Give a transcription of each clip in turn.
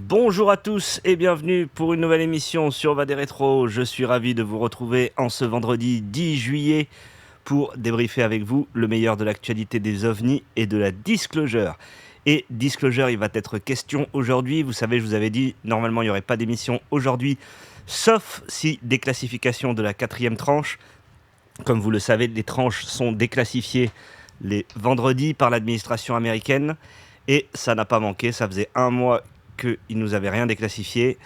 Bonjour à tous et bienvenue pour une nouvelle émission sur Va des Rétros. Je suis ravi de vous retrouver en ce vendredi 10 juillet pour débriefer avec vous le meilleur de l'actualité des ovnis et de la disclosure. Et disclosure, il va être question aujourd'hui. Vous savez, je vous avais dit, normalement il n'y aurait pas d'émission aujourd'hui, sauf si déclassification de la 4e tranche. Comme vous le savez, les tranches sont déclassifiées les vendredis par l'administration américaine. Et ça n'a pas manqué, ça faisait un mois qu'ils ne nous avaient rien déclassifié.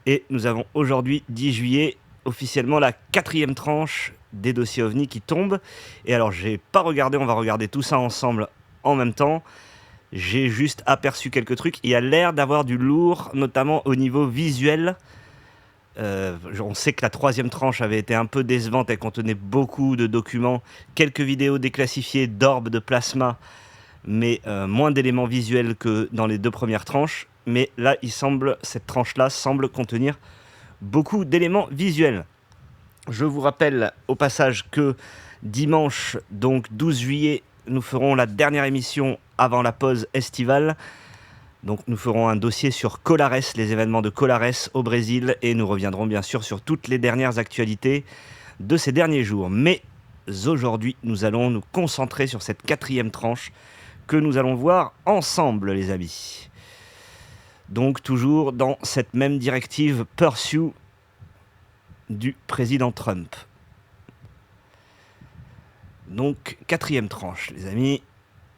Et nous avons aujourd'hui, 10 juillet, officiellement la 4e tranche des dossiers OVNI qui tombe. Et alors, j'ai pas regardé, on va regarder tout ça ensemble en même temps. J'ai juste aperçu quelques trucs. Il y a l'air d'avoir du lourd, notamment au niveau visuel. On sait que la 3e tranche avait été un peu décevante, elle contenait beaucoup de documents, quelques vidéos déclassifiées d'orbes de plasma, mais moins d'éléments visuels que dans les 2 premières tranches. Mais là, cette tranche-là semble contenir beaucoup d'éléments visuels. Je vous rappelle au passage que dimanche, donc 12 juillet, nous ferons la dernière émission avant la pause estivale. Donc nous ferons un dossier sur Colares, les événements de Colares au Brésil, et nous reviendrons bien sûr sur toutes les dernières actualités de ces derniers jours. Mais aujourd'hui, nous allons nous concentrer sur cette 4e tranche que nous allons voir ensemble, les amis. Donc toujours dans cette même directive Pursue du président Trump. Donc 4e tranche, les amis.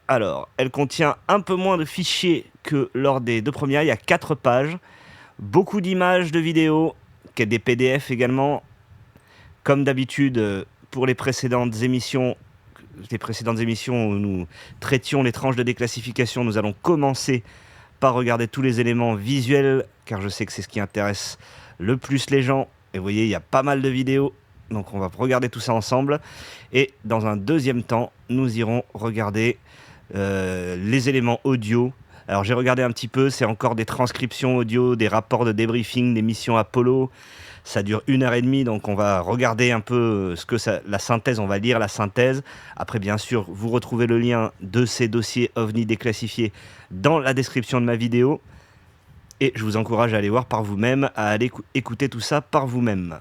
Alors, elle contient un peu moins de fichiers que lors des 2 premières. Il y a 4 pages, beaucoup d'images, de vidéos, des PDF également. Comme d'habitude, pour les précédentes émissions où nous traitions les tranches de déclassification, nous allons commencer par regarder tous les éléments visuels, car je sais que c'est ce qui intéresse le plus les gens. Et vous voyez, il y a pas mal de vidéos, donc on va regarder tout ça ensemble. Et dans un deuxième temps, nous irons regarder les éléments audio. Alors j'ai regardé un petit peu, c'est encore des transcriptions audio, des rapports de débriefing des missions Apollo. Ça dure 1h30, donc on va regarder un peu la synthèse, on va lire la synthèse. Après, bien sûr, vous retrouvez le lien de ces dossiers OVNI déclassifiés dans la description de ma vidéo. Et je vous encourage à aller voir par vous-même, à aller écouter tout ça par vous-même.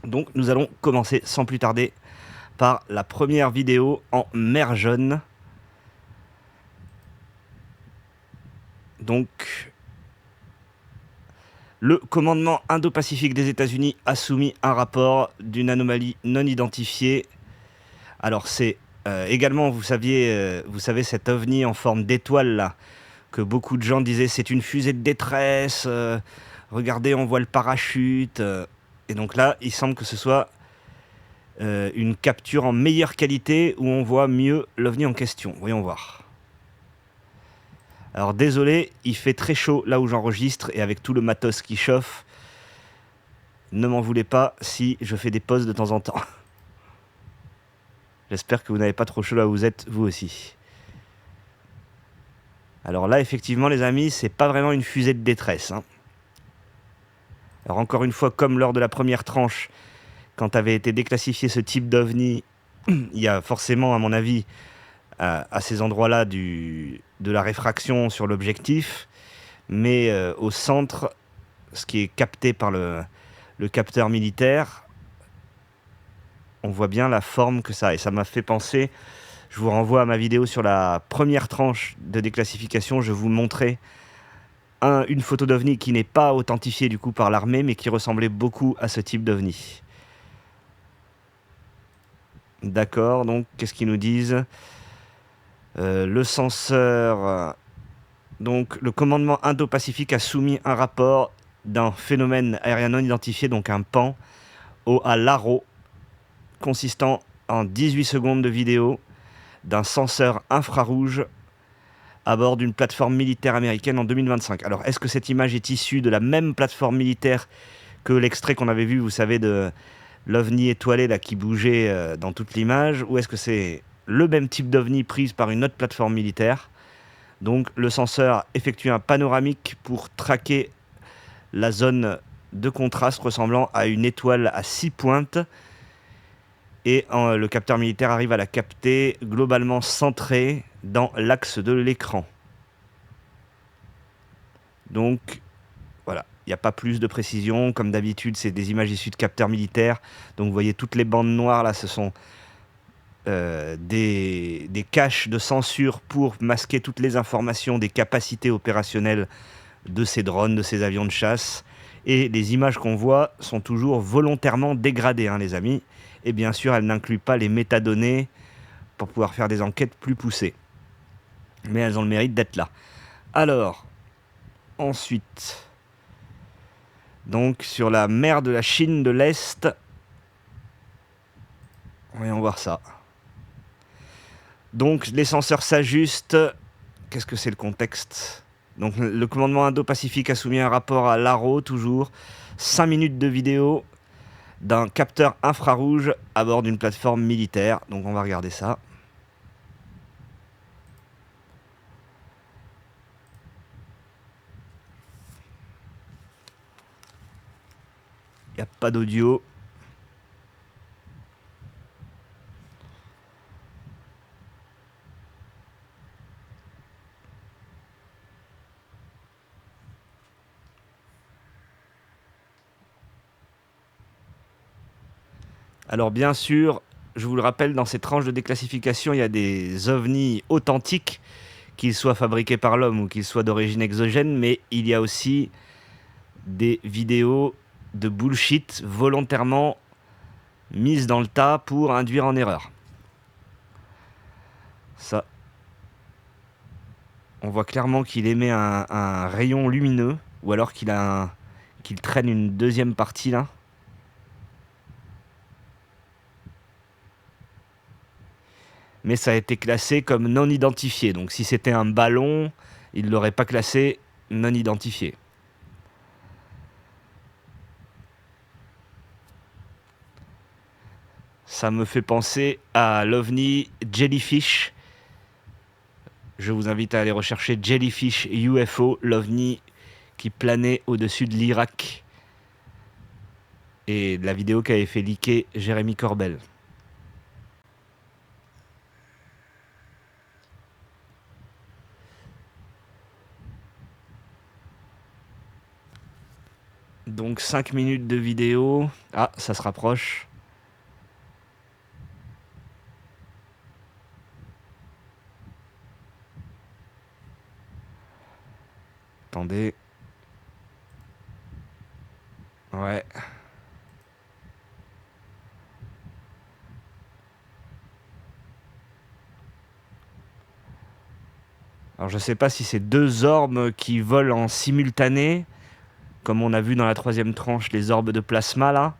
Donc nous allons commencer sans plus tarder par la première vidéo en mer jaune. Donc, le commandement Indo-Pacifique des États-Unis a soumis un rapport d'une anomalie non identifiée. Alors c'est également, vous savez, cet ovni en forme d'étoile là, que beaucoup de gens disaient c'est une fusée de détresse, regardez on voit le parachute. Et donc là, il semble que ce soit une capture en meilleure qualité où on voit mieux l'ovni en question. Voyons voir. Alors désolé, il fait très chaud là où j'enregistre et avec tout le matos qui chauffe, ne m'en voulez pas si je fais des pauses de temps en temps. J'espère que vous n'avez pas trop chaud là où vous êtes, vous aussi. Alors là, effectivement, les amis, c'est pas vraiment une fusée de détresse. Alors encore une fois, comme lors de la première tranche, quand avait été déclassifié ce type d'ovni, il y a forcément, à mon avis, à ces endroits-là de la réfraction sur l'objectif, mais au centre, ce qui est capté par le capteur militaire, on voit bien la forme que ça a. Et ça m'a fait penser, je vous renvoie à ma vidéo sur la première tranche de déclassification, je vous montrais une photo d'ovni qui n'est pas authentifiée du coup par l'armée, mais qui ressemblait beaucoup à ce type d'ovni. D'accord, donc qu'est-ce qu'ils nous disent ? Le censeur, donc le commandement Indo-Pacifique a soumis un rapport d'un phénomène aérien non identifié, donc un PAN, à l'ARO, consistant en 18 secondes de vidéo d'un censeur infrarouge à bord d'une plateforme militaire américaine en 2025. Alors, est-ce que cette image est issue de la même plateforme militaire que l'extrait qu'on avait vu, vous savez, de l'ovni étoilé là, qui bougeait dans toute l'image, ou est-ce que c'est le même type d'ovni prise par une autre plateforme militaire ? Donc le censeur effectue un panoramique pour traquer la zone de contraste ressemblant à une étoile à 6 pointes, et le capteur militaire arrive à la capter globalement centrée dans l'axe de l'écran. Donc voilà, il n'y a pas plus de précision. Comme d'habitude, c'est des images issues de capteurs militaires. Donc vous voyez toutes les bandes noires là, ce sont des caches de censure pour masquer toutes les informations des capacités opérationnelles de ces drones, de ces avions de chasse. Et les images qu'on voit sont toujours volontairement dégradées, hein, les amis. Et bien sûr, elles n'incluent pas les métadonnées pour pouvoir faire des enquêtes plus poussées. Mais elles ont le mérite d'être là. Alors, ensuite, donc sur la mer de la Chine de l'Est, voyons voir ça. Donc les senseurs s'ajustent. Qu'est-ce que c'est le contexte? Donc le commandement Indo-Pacifique a soumis un rapport à l'ARO, toujours. 5 minutes de vidéo d'un capteur infrarouge à bord d'une plateforme militaire. Donc on va regarder ça. Il n'y a pas d'audio. Alors bien sûr, je vous le rappelle, dans ces tranches de déclassification, il y a des ovnis authentiques, qu'ils soient fabriqués par l'homme ou qu'ils soient d'origine exogène, mais il y a aussi des vidéos de bullshit volontairement mises dans le tas pour induire en erreur. Ça, on voit clairement qu'il émet un rayon lumineux, ou alors qu'il traîne une deuxième partie là. Mais ça a été classé comme non identifié. Donc si c'était un ballon, il ne l'aurait pas classé non identifié. Ça me fait penser à l'OVNI Jellyfish. Je vous invite à aller rechercher Jellyfish UFO, l'OVNI qui planait au-dessus de l'Irak. Et de la vidéo qu'avait fait leaker Jérémy Corbel. Donc 5 minutes de vidéo. Ah, ça se rapproche. Attendez. Ouais. Alors je sais pas si c'est deux orbes qui volent en simultané, comme on a vu dans la troisième tranche, les orbes de plasma là,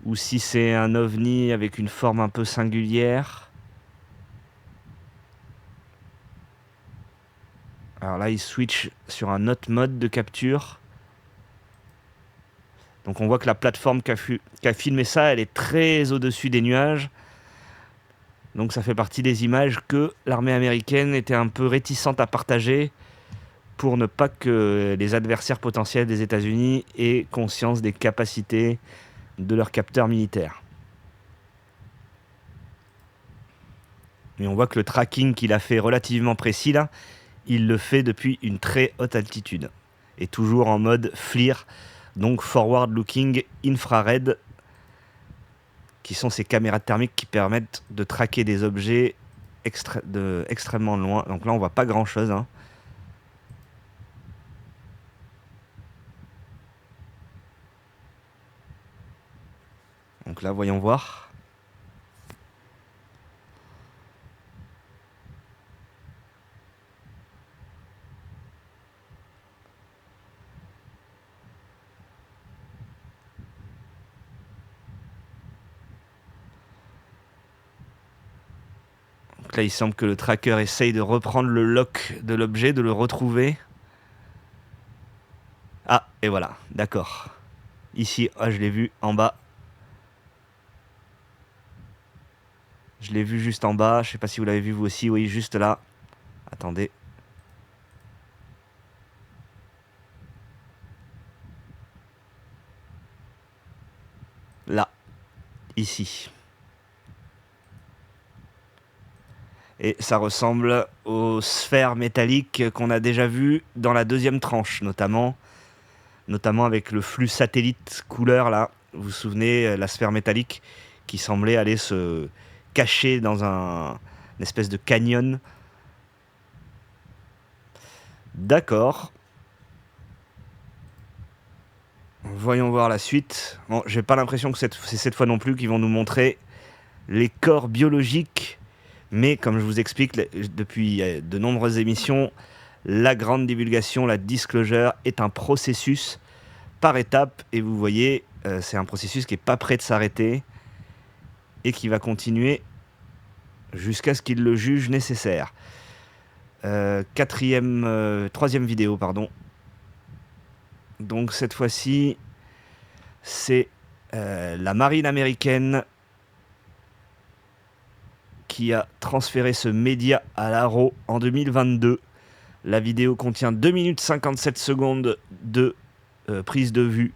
ou si c'est un ovni avec une forme un peu singulière. Alors là, il switch sur un autre mode de capture. Donc on voit que la plateforme qui a filmé ça, elle est très au-dessus des nuages. Donc ça fait partie des images que l'armée américaine était un peu réticente à partager pour ne pas que les adversaires potentiels des États-Unis aient conscience des capacités de leurs capteurs militaires. Mais on voit que le tracking qu'il a fait relativement précis là, il le fait depuis une très haute altitude. Et toujours en mode FLIR, donc Forward Looking Infrared, qui sont ces caméras thermiques qui permettent de traquer des objets extrêmement loin. Donc là on voit pas grand chose, hein. Donc là voyons voir. Donc là il semble que le tracker essaye de reprendre le lock de l'objet, de le retrouver. Ah, et voilà, d'accord. Ici, ah, je l'ai vu en bas. Je l'ai vu juste en bas. Je sais pas si vous l'avez vu vous aussi. Oui, juste là. Attendez. Là. Ici. Et ça ressemble aux sphères métalliques qu'on a déjà vues dans la deuxième tranche, notamment avec le flux satellite couleur là. Vous vous souvenez, la sphère métallique qui semblait aller se cacher dans une espèce de canyon. D'accord. Voyons voir la suite. Bon, j'ai pas l'impression que c'est cette fois non plus qu'ils vont nous montrer les corps biologiques, mais comme je vous explique depuis de nombreuses émissions, la grande divulgation, la disclosure, est un processus par étapes, et vous voyez, c'est un processus qui n'est pas prêt de s'arrêter et qui va continuer jusqu'à ce qu'il le juge nécessaire. Troisième vidéo, pardon. Donc cette fois-ci, c'est la marine américaine qui a transféré ce média à l'Arrow en 2022. La vidéo contient 2 minutes 57 secondes de prise de vue,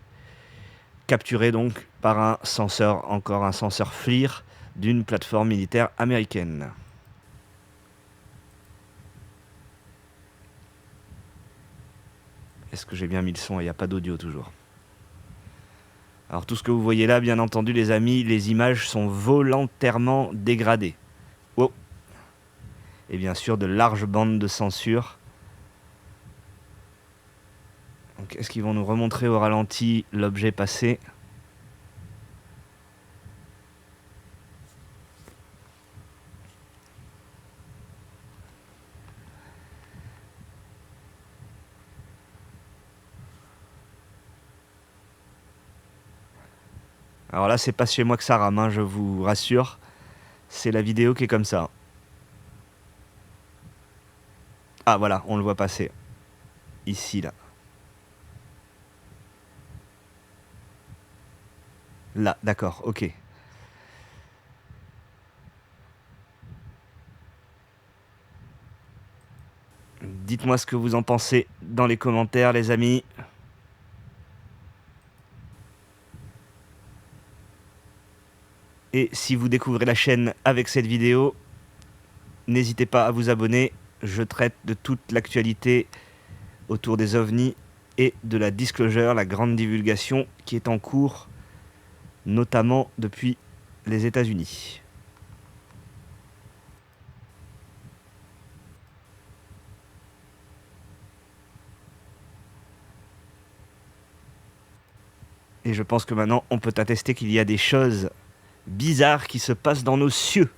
capturée donc par un senseur FLIR d'une plateforme militaire américaine. Est-ce que j'ai bien mis le son? Il n'y a pas d'audio toujours. Alors tout ce que vous voyez là, bien entendu les amis, les images sont volontairement dégradées. Oh. Et bien sûr de larges bandes de censure. Donc, est-ce qu'ils vont nous remontrer au ralenti l'objet passé? Alors là, c'est pas chez moi que ça rame, hein, je vous rassure. C'est la vidéo qui est comme ça. Ah voilà, on le voit passer. Ici, là. Là, d'accord, ok. Dites-moi ce que vous en pensez dans les commentaires, les amis. Et si vous découvrez la chaîne avec cette vidéo, n'hésitez pas à vous abonner. Je traite de toute l'actualité autour des ovnis et de la disclosure, la grande divulgation qui est en cours, notamment depuis les États-Unis. Et je pense que maintenant, on peut attester qu'il y a des choses bizarres qui se passent dans nos cieux.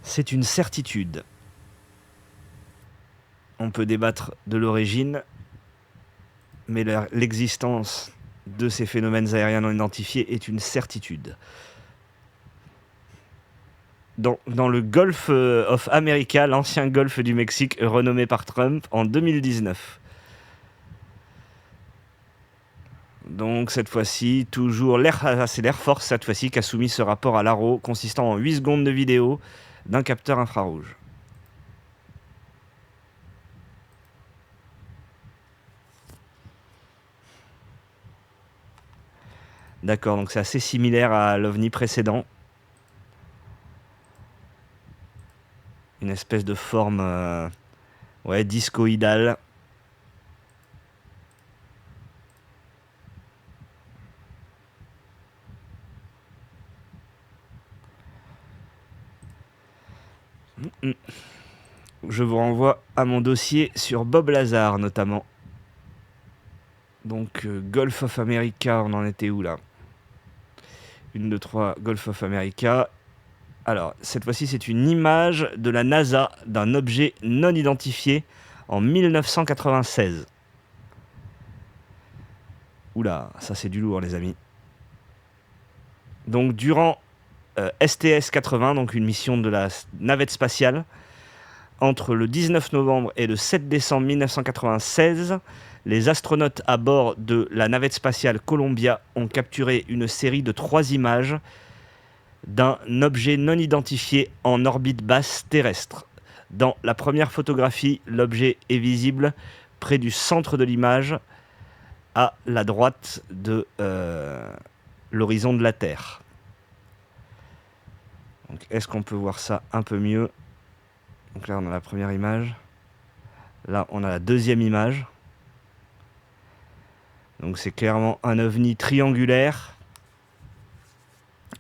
C'est une certitude. On peut débattre de l'origine, mais l'existence de ces phénomènes aériens non identifiés est une certitude. Dans le Gulf of America, l'ancien golfe du Mexique renommé par Trump en 2019. Donc cette fois-ci, toujours c'est l'Air Force cette fois-ci qui a soumis ce rapport à l'Arrow, consistant en 8 secondes de vidéo d'un capteur infrarouge. D'accord, donc c'est assez similaire à l'OVNI précédent. Une espèce de forme discoïdale. Je vous renvoie à mon dossier sur Bob Lazar notamment. Donc Gulf of America, on en était où là? 1, 2, 3, Gulf of America. Alors, cette fois-ci, c'est une image de la NASA d'un objet non identifié en 1996. Oula, ça c'est du lourd les amis. Donc durant STS-80, donc une mission de la navette spatiale, entre le 19 novembre et le 7 décembre 1996, les astronautes à bord de la navette spatiale Columbia ont capturé une série de 3 images d'un objet non identifié en orbite basse terrestre. Dans la première photographie, l'objet est visible près du centre de l'image, à la droite de l'horizon de la Terre. Donc est-ce qu'on peut voir ça un peu mieux? Donc là on a la première image. Là on a la deuxième image. Donc c'est clairement un ovni triangulaire.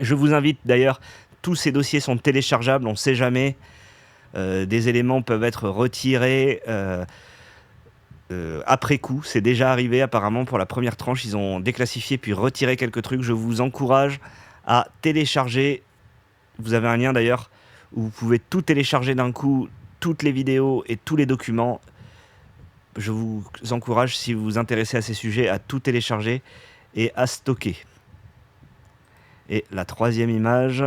Je vous invite d'ailleurs, tous ces dossiers sont téléchargeables, on ne sait jamais. Des éléments peuvent être retirés après coup. C'est déjà arrivé apparemment pour la première tranche. Ils ont déclassifié puis retiré quelques trucs. Je vous encourage à télécharger. Vous avez un lien d'ailleurs où vous pouvez tout télécharger d'un coup, toutes les vidéos et tous les documents. Je vous encourage, si vous vous intéressez à ces sujets, à tout télécharger et à stocker. Et la troisième image,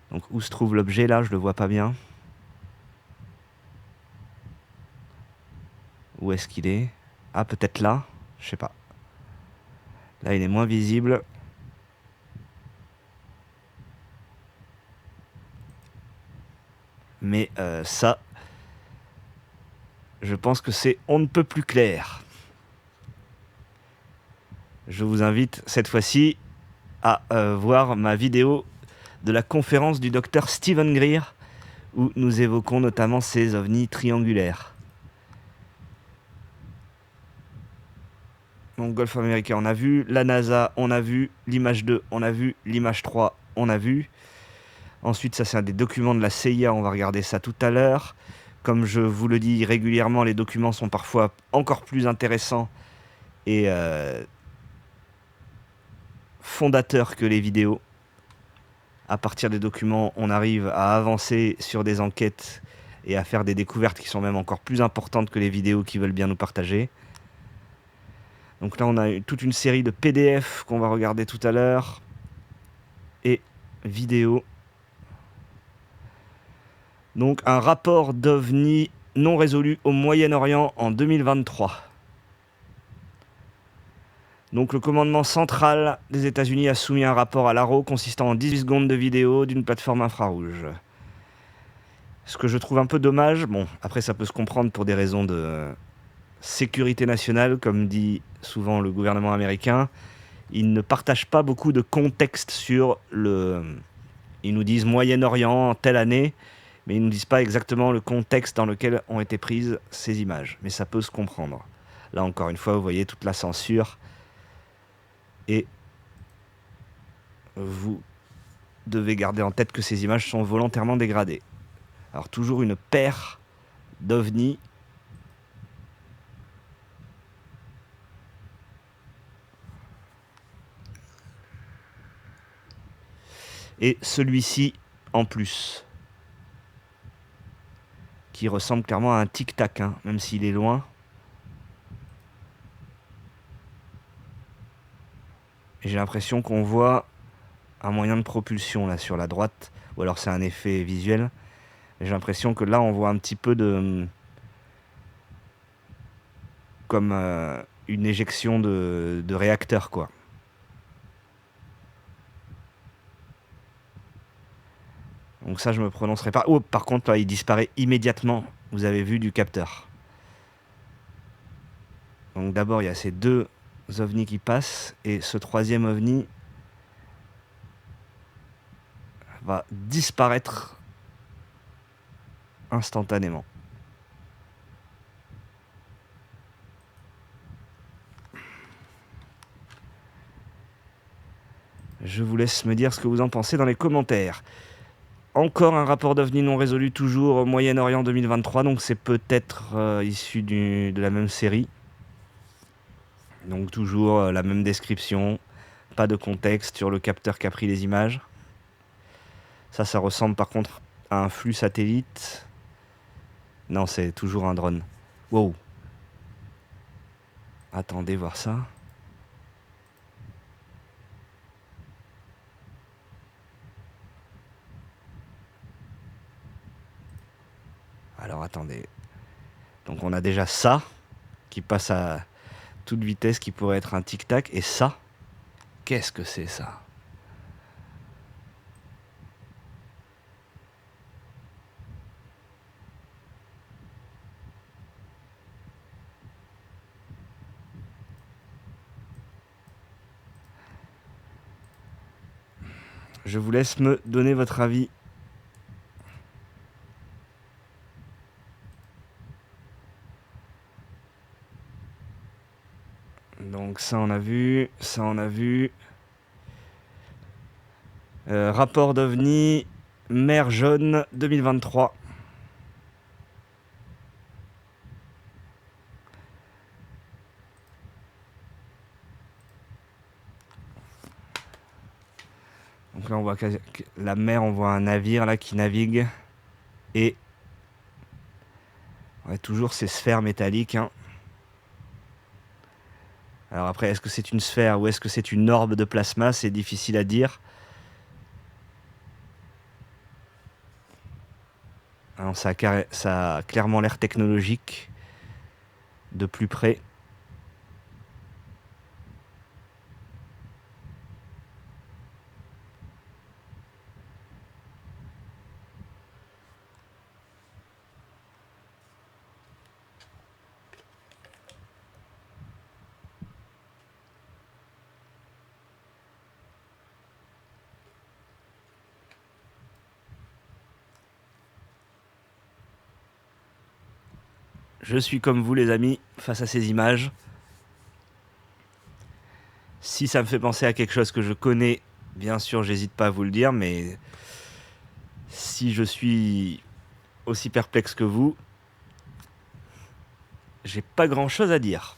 donc où se trouve l'objet là, je le vois pas bien. Où est-ce qu'il est? Ah, peut-être là, je sais pas. Là, il est moins visible. Mais ça, je pense que c'est on ne peut plus clair. Je vous invite cette fois-ci à voir ma vidéo de la conférence du docteur Stephen Greer, où nous évoquons notamment ces ovnis triangulaires. Donc Golfe américain, on a vu. La NASA, on a vu. L'image 2, on a vu. L'image 3, on a vu. Ensuite, ça c'est un des documents de la CIA, on va regarder ça tout à l'heure. Comme je vous le dis régulièrement, les documents sont parfois encore plus intéressants et fondateurs que les vidéos. À partir des documents, on arrive à avancer sur des enquêtes et à faire des découvertes qui sont même encore plus importantes que les vidéos qui veulent bien nous partager. Donc là, on a toute une série de PDF qu'on va regarder tout à l'heure et vidéos. Donc un rapport d'OVNI non résolu au Moyen-Orient en 2023. Donc le commandement central des États-Unis a soumis un rapport à l'ARO consistant en 18 secondes de vidéo d'une plateforme infrarouge. Ce que je trouve un peu dommage, bon, après ça peut se comprendre pour des raisons de sécurité nationale, comme dit souvent le gouvernement américain, ils ne partagent pas beaucoup de contexte sur le... Ils nous disent Moyen-Orient, telle année, mais ils ne nous disent pas exactement le contexte dans lequel ont été prises ces images. Mais ça peut se comprendre. Là encore une fois, vous voyez toute la censure. Et vous devez garder en tête que ces images sont volontairement dégradées. Alors toujours une paire d'ovnis. Et celui-ci en plus. Qui ressemble clairement à un tic-tac, hein, même s'il est loin. Et j'ai l'impression qu'on voit un moyen de propulsion là sur la droite. Ou alors c'est un effet visuel. J'ai l'impression que là on voit un petit peu de... comme une éjection de réacteur quoi. Donc ça je me prononcerai pas. Oh, par contre là, il disparaît immédiatement. Vous avez vu du capteur. Donc d'abord il y a ces deux ovnis qui passent et ce troisième ovni va disparaître instantanément. Je vous laisse me dire ce que vous en pensez dans les commentaires. Encore un rapport d'OVNI non résolu, toujours au Moyen-Orient 2023, donc c'est peut-être issu de la même série. Donc toujours la même description, pas de contexte sur le capteur qui a pris les images. Ça ressemble par contre à un flux satellite. Non, c'est toujours un drone. Wow. Attendez voir ça. Alors attendez. Donc on a déjà ça, qui passe à toute vitesse, qui pourrait être un tic-tac. Et ça, qu'est-ce que c'est ça ? Je vous laisse me donner votre avis. Donc ça on a vu, ça on a vu. Rapport d'OVNI, mer jaune 2023. Donc là on voit la mer, on voit un navire là qui navigue. Et ouais, toujours ces sphères métalliques. Hein. Alors après, est-ce que c'est une sphère ou est-ce que c'est une orbe de plasma? C'est difficile à dire. Alors, ça a clairement l'air technologique de plus près. Je suis comme vous les amis face à ces images. Si ça me fait penser à quelque chose que je connais, bien sûr j'hésite pas à vous le dire, mais si je suis aussi perplexe que vous, j'ai pas grand chose à dire.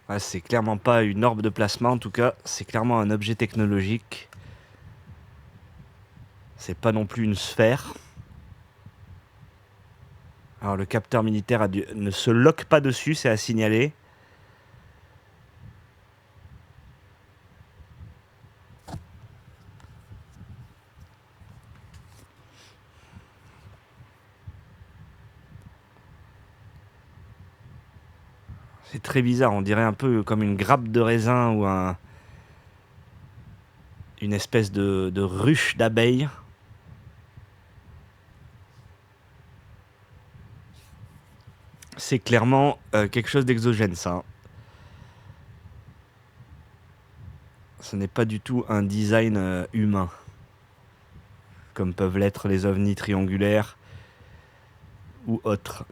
Ouais, c'est clairement pas une orbe de plasma, en tout cas, c'est clairement un objet technologique. C'est pas non plus une sphère. Alors le capteur militaire ne se lock pas dessus, c'est à signaler. C'est très bizarre, on dirait un peu comme une grappe de raisin ou une espèce de ruche d'abeilles. C'est clairement quelque chose d'exogène, ça. Ce n'est pas du tout un design humain, comme peuvent l'être les ovnis triangulaires ou autres.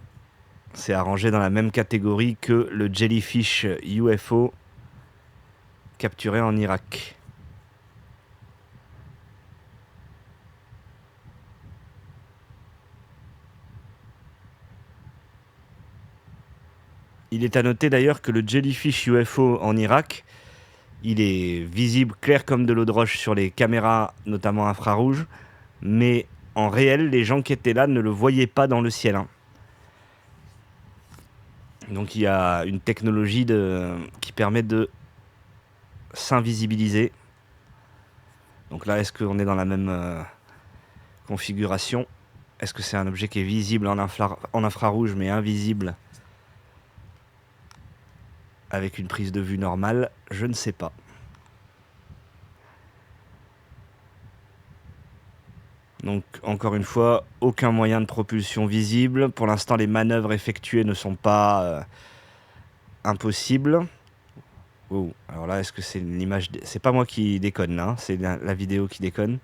C'est arrangé dans la même catégorie que le jellyfish UFO capturé en Irak. Il est à noter d'ailleurs que le jellyfish UFO en Irak, il est visible clair comme de l'eau de roche sur les caméras, notamment infrarouges, mais en réel, les gens qui étaient là ne le voyaient pas dans le ciel. Hein. Donc il y a une technologie qui permet de s'invisibiliser. Donc là, est-ce qu'on est dans la même configuration? Est-ce que c'est un objet qui est visible en infrarouge mais invisible avec une prise de vue normale? Je ne sais pas. Donc encore une fois, aucun moyen de propulsion visible. Pour l'instant, les manœuvres effectuées ne sont pas impossibles. Oh, alors là, est-ce que c'est l'image... C'est pas moi qui déconne là, hein, c'est la vidéo qui déconne.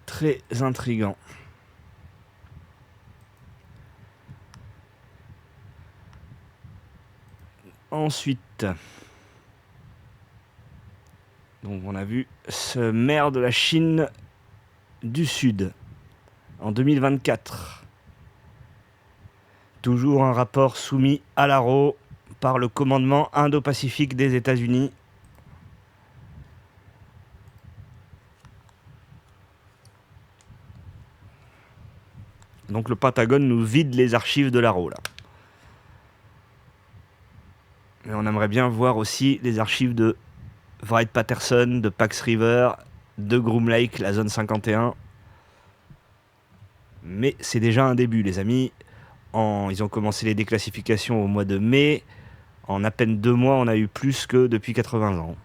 Très intriguant. Ensuite, donc on a vu ce maire de la Chine du Sud en 2024. Toujours un rapport soumis à l'ARO par le commandement Indo-Pacifique des États-Unis. Donc le Pentagone nous vide les archives de l'ARO là. j'aimerais bien voir aussi les archives de Wright Patterson, de Pax River, de Groom Lake, la zone 51. Mais c'est déjà un début, les amis. Ils ont commencé les déclassifications au mois de mai. En à peine 2 mois, on a eu plus que depuis 80 ans.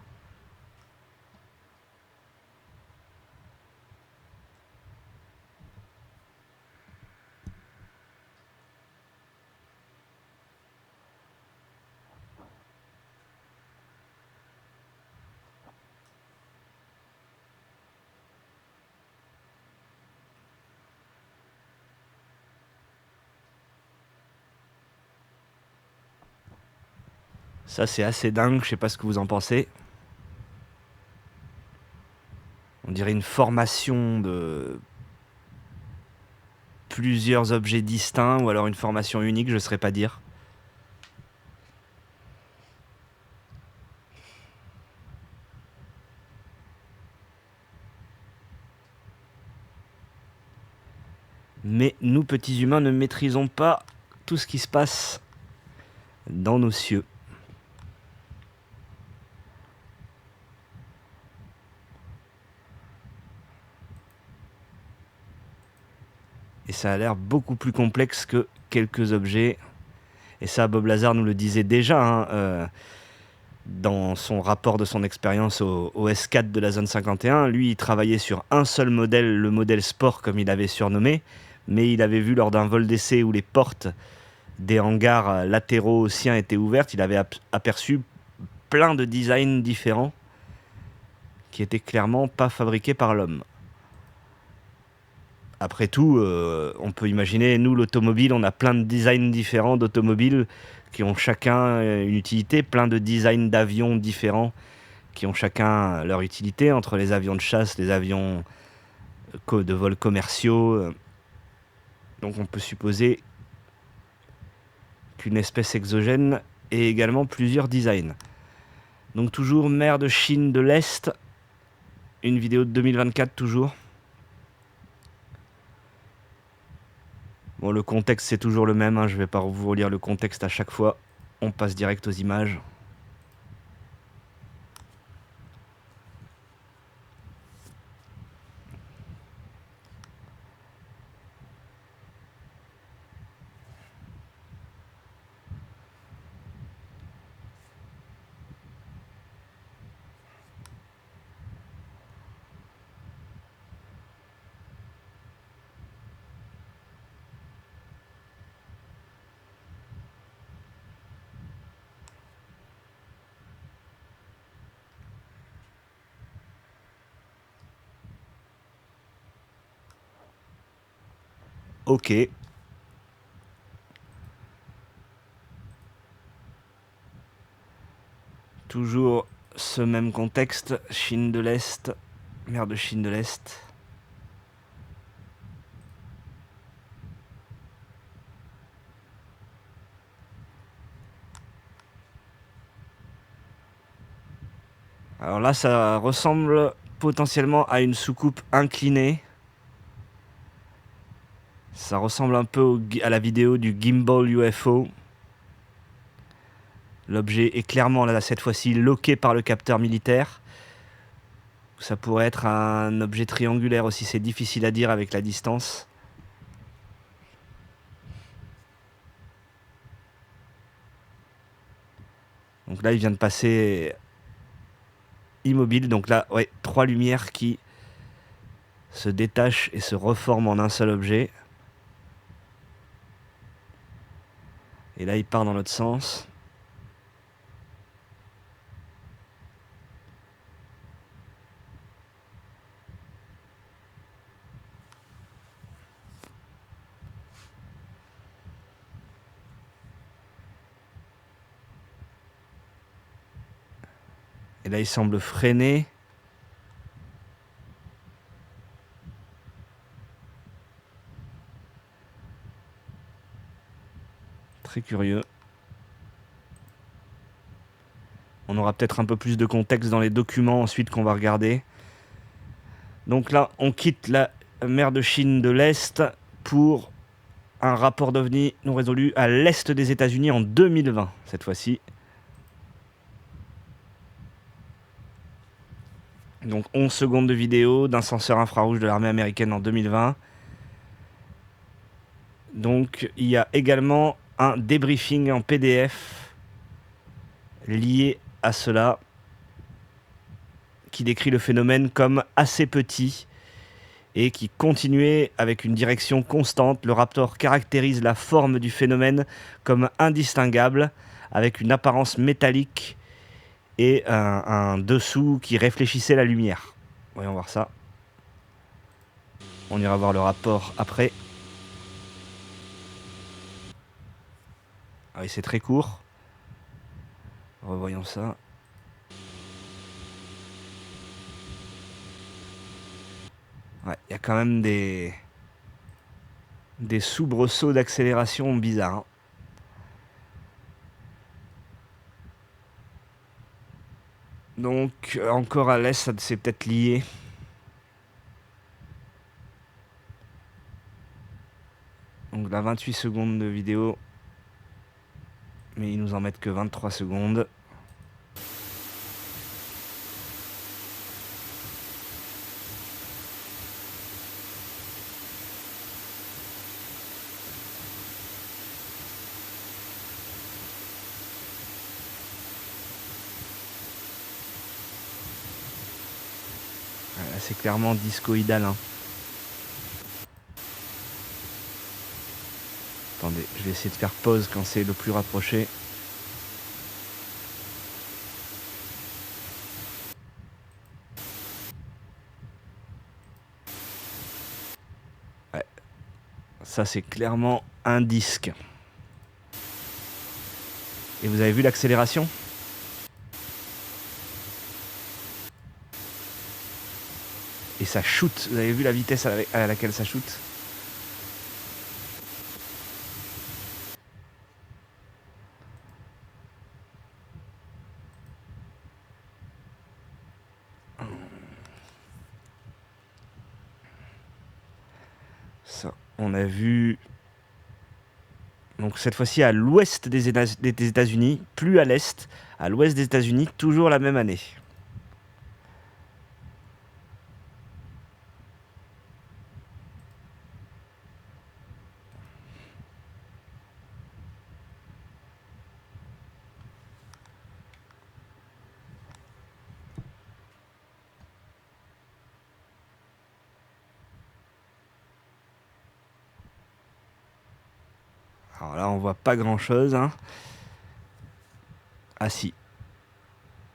Ça, c'est assez dingue, je sais pas ce que vous en pensez. On dirait une formation de plusieurs objets distincts, ou alors une formation unique, je ne saurais pas dire. Mais nous, petits humains, ne maîtrisons pas tout ce qui se passe dans nos cieux. Et ça a l'air beaucoup plus complexe que quelques objets. Et ça, Bob Lazar nous le disait déjà, hein, dans son rapport de son expérience au S4 de la zone 51. Lui, il travaillait sur un seul modèle, le modèle Sport, comme il avait surnommé. Mais il avait vu lors d'un vol d'essai où les portes des hangars latéraux siens étaient ouvertes, il avait aperçu plein de designs différents qui étaient clairement pas fabriqués par l'homme. Après tout, on peut imaginer, nous l'automobile, on a plein de designs différents d'automobiles qui ont chacun une utilité, plein de designs d'avions différents qui ont chacun leur utilité, entre les avions de chasse, les avions de vols commerciaux. Donc on peut supposer qu'une espèce exogène ait également plusieurs designs. Donc toujours mer de Chine de l'Est, une vidéo de 2024 toujours. Bon, le contexte c'est toujours le même, hein, je vais pas vous relire le contexte à chaque fois, on passe direct aux images. Ok. Toujours ce même contexte, Chine de l'Est, mer de Chine de l'Est. Alors là, ça ressemble potentiellement à une soucoupe inclinée. Ça ressemble un peu à la vidéo du Gimbal UFO. L'objet est clairement, là, cette fois-ci, loqué par le capteur militaire. Ça pourrait être un objet triangulaire aussi, c'est difficile à dire avec la distance. Donc là, il vient de passer immobile. Donc là, ouais, 3 lumières qui se détachent et se reforment en un seul objet. Et là, il part dans l'autre sens. Et là, il semble freiner. Très curieux. On aura peut-être un peu plus de contexte dans les documents ensuite qu'on va regarder. Donc là, on quitte la mer de Chine de l'Est pour un rapport d'OVNI non résolu à l'Est des États-Unis en 2020, cette fois-ci. Donc 11 secondes de vidéo d'un senseur infrarouge de l'armée américaine en 2020. Donc il y a également un débriefing en PDF lié à cela qui décrit le phénomène comme assez petit et qui continuait avec une direction constante. Le Raptor caractérise la forme du phénomène comme indistinguable avec une apparence métallique et un dessous qui réfléchissait la lumière. Voyons voir ça. On ira voir le rapport après. Ah oui, c'est très court. Revoyons ça. Ouais, il y a quand même des soubresauts d'accélération bizarres. Hein. Donc, encore à l'est, c'est peut-être lié. Donc là, 28 secondes de vidéo. Mais ils nous en mettent que 23 secondes. C'est clairement discoïdal. Hein. Attendez, je vais essayer de faire pause quand c'est le plus rapproché. Ouais. Ça, c'est clairement un disque. Et vous avez vu l'accélération ? Et ça shoot. Vous avez vu la vitesse à laquelle ça shoot ? Ça, on a vu. Donc cette fois-ci à l'ouest des États-Unis, plus à l'est, à l'ouest des États-Unis, toujours la même année. Alors là, on voit pas grand-chose. Hein. Ah si.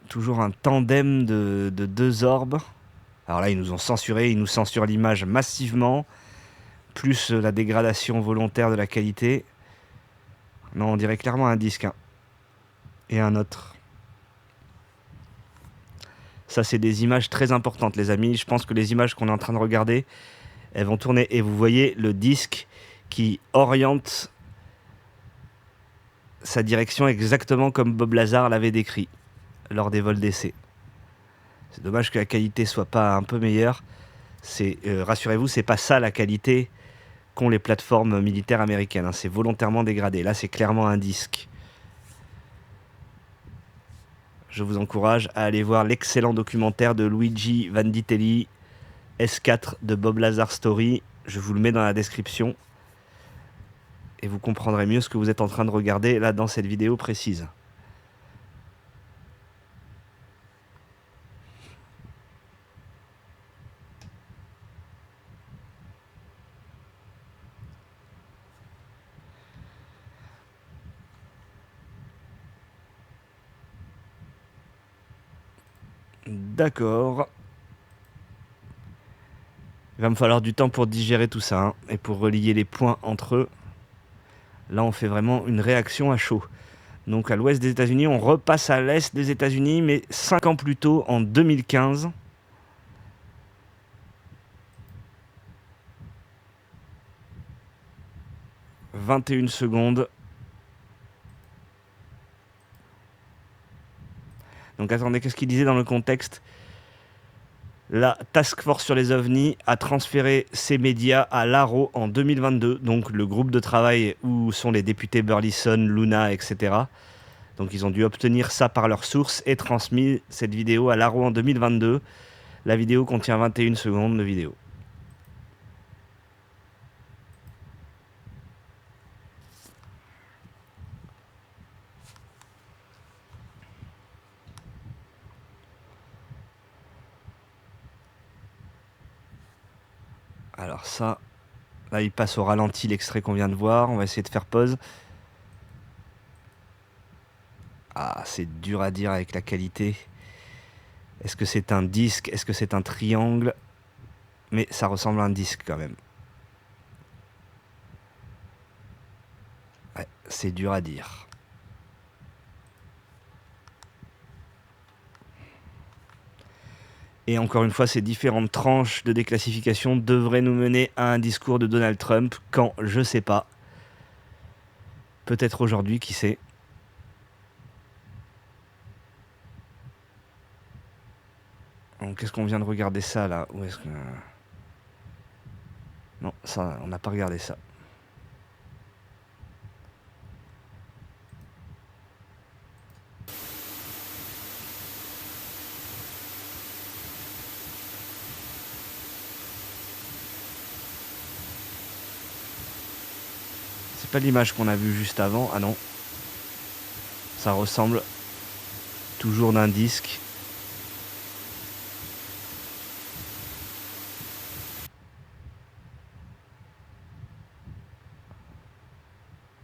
Toujours un tandem de deux orbes. Alors là, ils nous ont censuré, ils nous censurent l'image massivement, plus la dégradation volontaire de la qualité. Non, on dirait clairement un disque. Hein. Et un autre. Ça, c'est des images très importantes, les amis. Je pense que les images qu'on est en train de regarder, elles vont tourner. Et vous voyez le disque qui oriente sa direction exactement comme Bob Lazar l'avait décrit lors des vols d'essai. C'est dommage que la qualité soit pas un peu meilleure. Rassurez-vous, c'est pas ça la qualité qu'ont les plateformes militaires américaines. Hein. C'est volontairement dégradé. Là, c'est clairement un disque. Je vous encourage à aller voir l'excellent documentaire de Luigi Vanditelli, S4 de Bob Lazar Story. Je vous le mets dans la description. Et vous comprendrez mieux ce que vous êtes en train de regarder là dans cette vidéo précise. D'accord. Il va me falloir du temps pour digérer tout ça hein, et pour relier les points entre eux. Là, on fait vraiment une réaction à chaud. Donc à l'ouest des États-Unis, on repasse à l'est des États-Unis, mais 5 ans plus tôt, en 2015. « 21 secondes. Donc attendez, qu'est-ce qu'il disait dans le contexte ? La Task Force sur les ovnis a transféré ses médias à l'ARO en 2022, donc le groupe de travail où sont les députés Burleson, Luna, etc. Donc ils ont dû obtenir ça par leurs sources et transmis cette vidéo à l'ARO en 2022. La vidéo contient 21 secondes de vidéo. Alors ça, là il passe au ralenti l'extrait qu'on vient de voir. On va essayer de faire pause. Ah, c'est dur à dire avec la qualité. Est-ce que c'est un disque? Est-ce que c'est un triangle? Mais ça ressemble à un disque quand même. Ouais, c'est dur à dire. Et encore une fois, ces différentes tranches de déclassification devraient nous mener à un discours de Donald Trump. Quand? Je sais pas. Peut-être aujourd'hui, qui sait. Donc, qu'est-ce qu'on vient de regarder ça là? Où est-ce que... Non, ça, on n'a pas regardé ça. C'est pas l'image qu'on a vue juste avant. Ah non. Ça ressemble toujours d'un disque.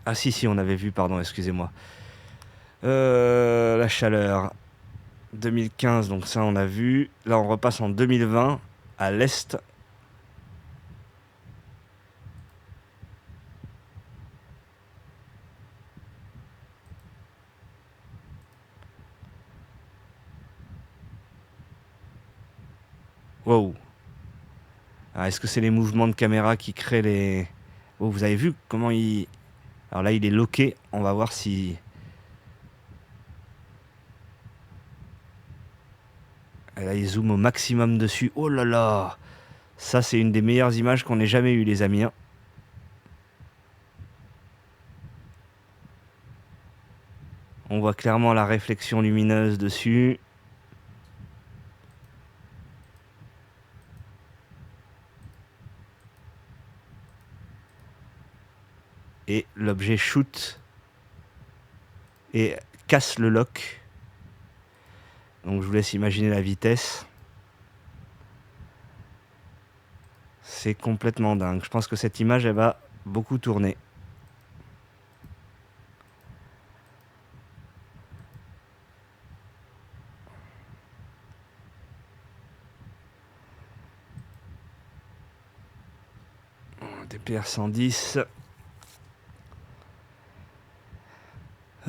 Ah si, on avait vu, pardon, excusez-moi. La chaleur. 2015, donc ça on a vu. Là on repasse en 2020, à l'est. Wow. Ah, est-ce que c'est les mouvements de caméra qui créent les... Oh, vous avez vu comment il... Alors là il est loqué, on va voir si... Et là il zoome au maximum dessus. Oh là là. Ça c'est une des meilleures images qu'on ait jamais eues les amis, hein. On voit clairement la réflexion lumineuse dessus. Et l'objet shoot et casse le lock. Donc je vous laisse imaginer la vitesse. C'est complètement dingue. Je pense que cette image, elle va beaucoup tourner. DPR 110.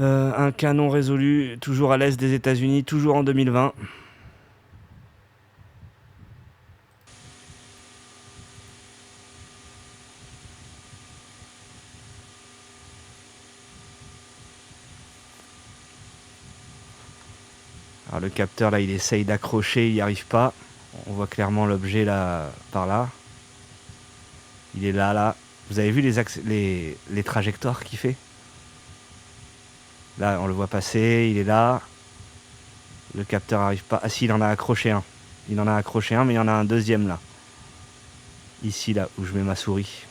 Un canon résolu, toujours à l'est des États-Unis, toujours en 2020. Alors le capteur là il essaye d'accrocher, il n'y arrive pas. On voit clairement l'objet là par là. Il est là. Vous avez vu les trajectoires qu'il fait? Là on le voit passer, il est là. Le capteur n'arrive pas. Ah si, il en a accroché un. Il en a accroché un, mais il y en a un deuxième là. Ici là où je mets ma souris.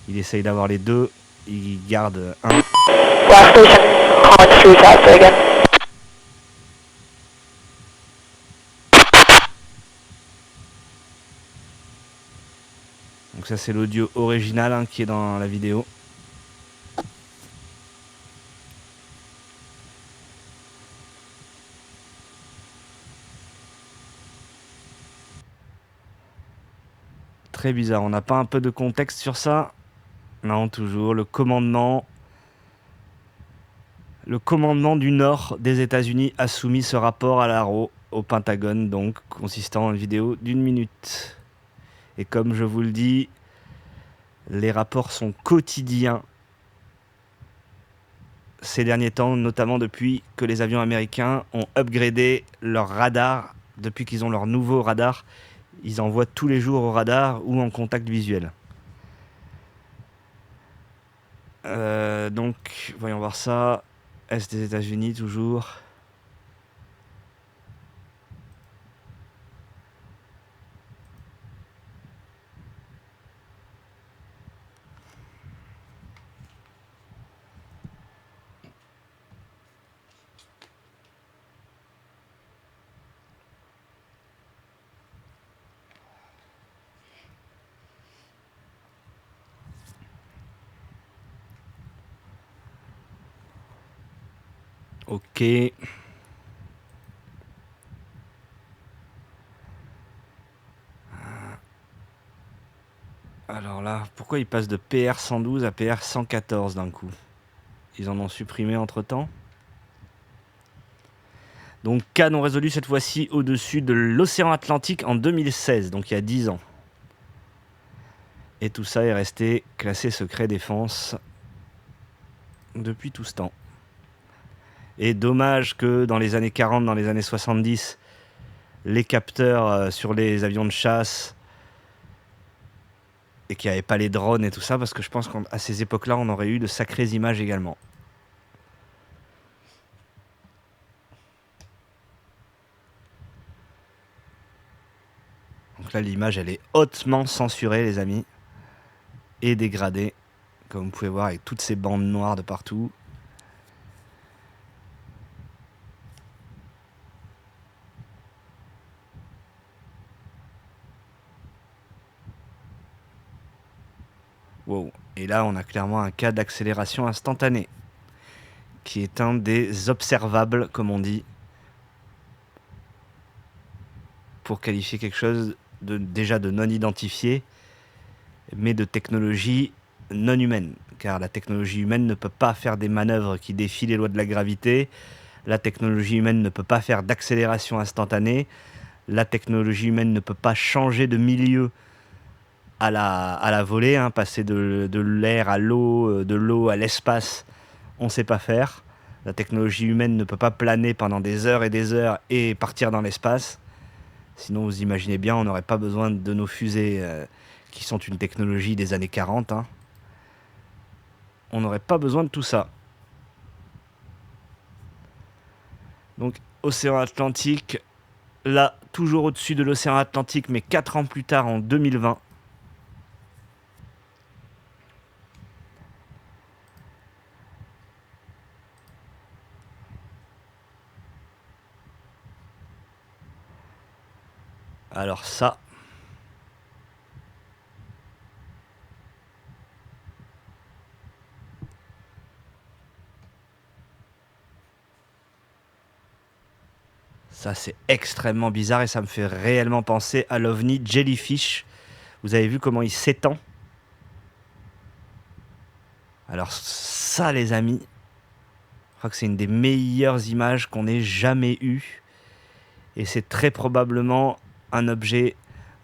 Il essaye d'avoir les deux. Il garde un. Donc ça c'est l'audio original hein, qui est dans la vidéo. Très bizarre, on n'a pas un peu de contexte sur ça? Non, toujours le commandement. Le commandement du Nord des États-Unis a soumis ce rapport à l'ARO, au Pentagone, donc consistant en une vidéo d'1 minute. Et comme je vous le dis, les rapports sont quotidiens ces derniers temps, notamment depuis que les avions américains ont upgradé leur radar, depuis qu'ils ont leur nouveau radar. Ils envoient tous les jours au radar ou en contact visuel. Donc, voyons voir ça. Est des États-Unis, toujours. Ok. Alors là, pourquoi ils passent de PR 112 à PR 114 d'un coup? Ils en ont supprimé entre-temps. Donc cas non résolu cette fois-ci au-dessus de l'océan Atlantique en 2016, donc il y a 10 ans. Et tout ça est resté classé secret défense depuis tout ce temps. Et dommage que dans les années 40, dans les années 70, les capteurs sur les avions de chasse et qu'il n'y avait pas les drones et tout ça, parce que je pense qu'à ces époques-là, on aurait eu de sacrées images également. Donc là, l'image, elle est hautement censurée, les amis, et dégradée, comme vous pouvez voir, avec toutes ces bandes noires de partout. Wow. Et là, on a clairement un cas d'accélération instantanée, qui est un des observables, comme on dit, pour qualifier quelque chose déjà de non identifié, mais de technologie non humaine. Car la technologie humaine ne peut pas faire des manœuvres qui défient les lois de la gravité, la technologie humaine ne peut pas faire d'accélération instantanée, la technologie humaine ne peut pas changer de milieu à la volée, hein, passer de l'air à l'eau, de l'eau à l'espace, on ne sait pas faire. La technologie humaine ne peut pas planer pendant des heures et partir dans l'espace. Sinon, vous imaginez bien, on n'aurait pas besoin de nos fusées qui sont une technologie des années 40. Hein. On n'aurait pas besoin de tout ça. Donc, océan Atlantique, là, toujours au-dessus de l'océan Atlantique, mais 4 ans plus tard, en 2020. Alors ça... Ça, c'est extrêmement bizarre et ça me fait réellement penser à l'OVNI Jellyfish. Vous avez vu comment il s'étend? Alors ça, les amis, je crois que c'est une des meilleures images qu'on ait jamais eues. Et c'est très probablement un objet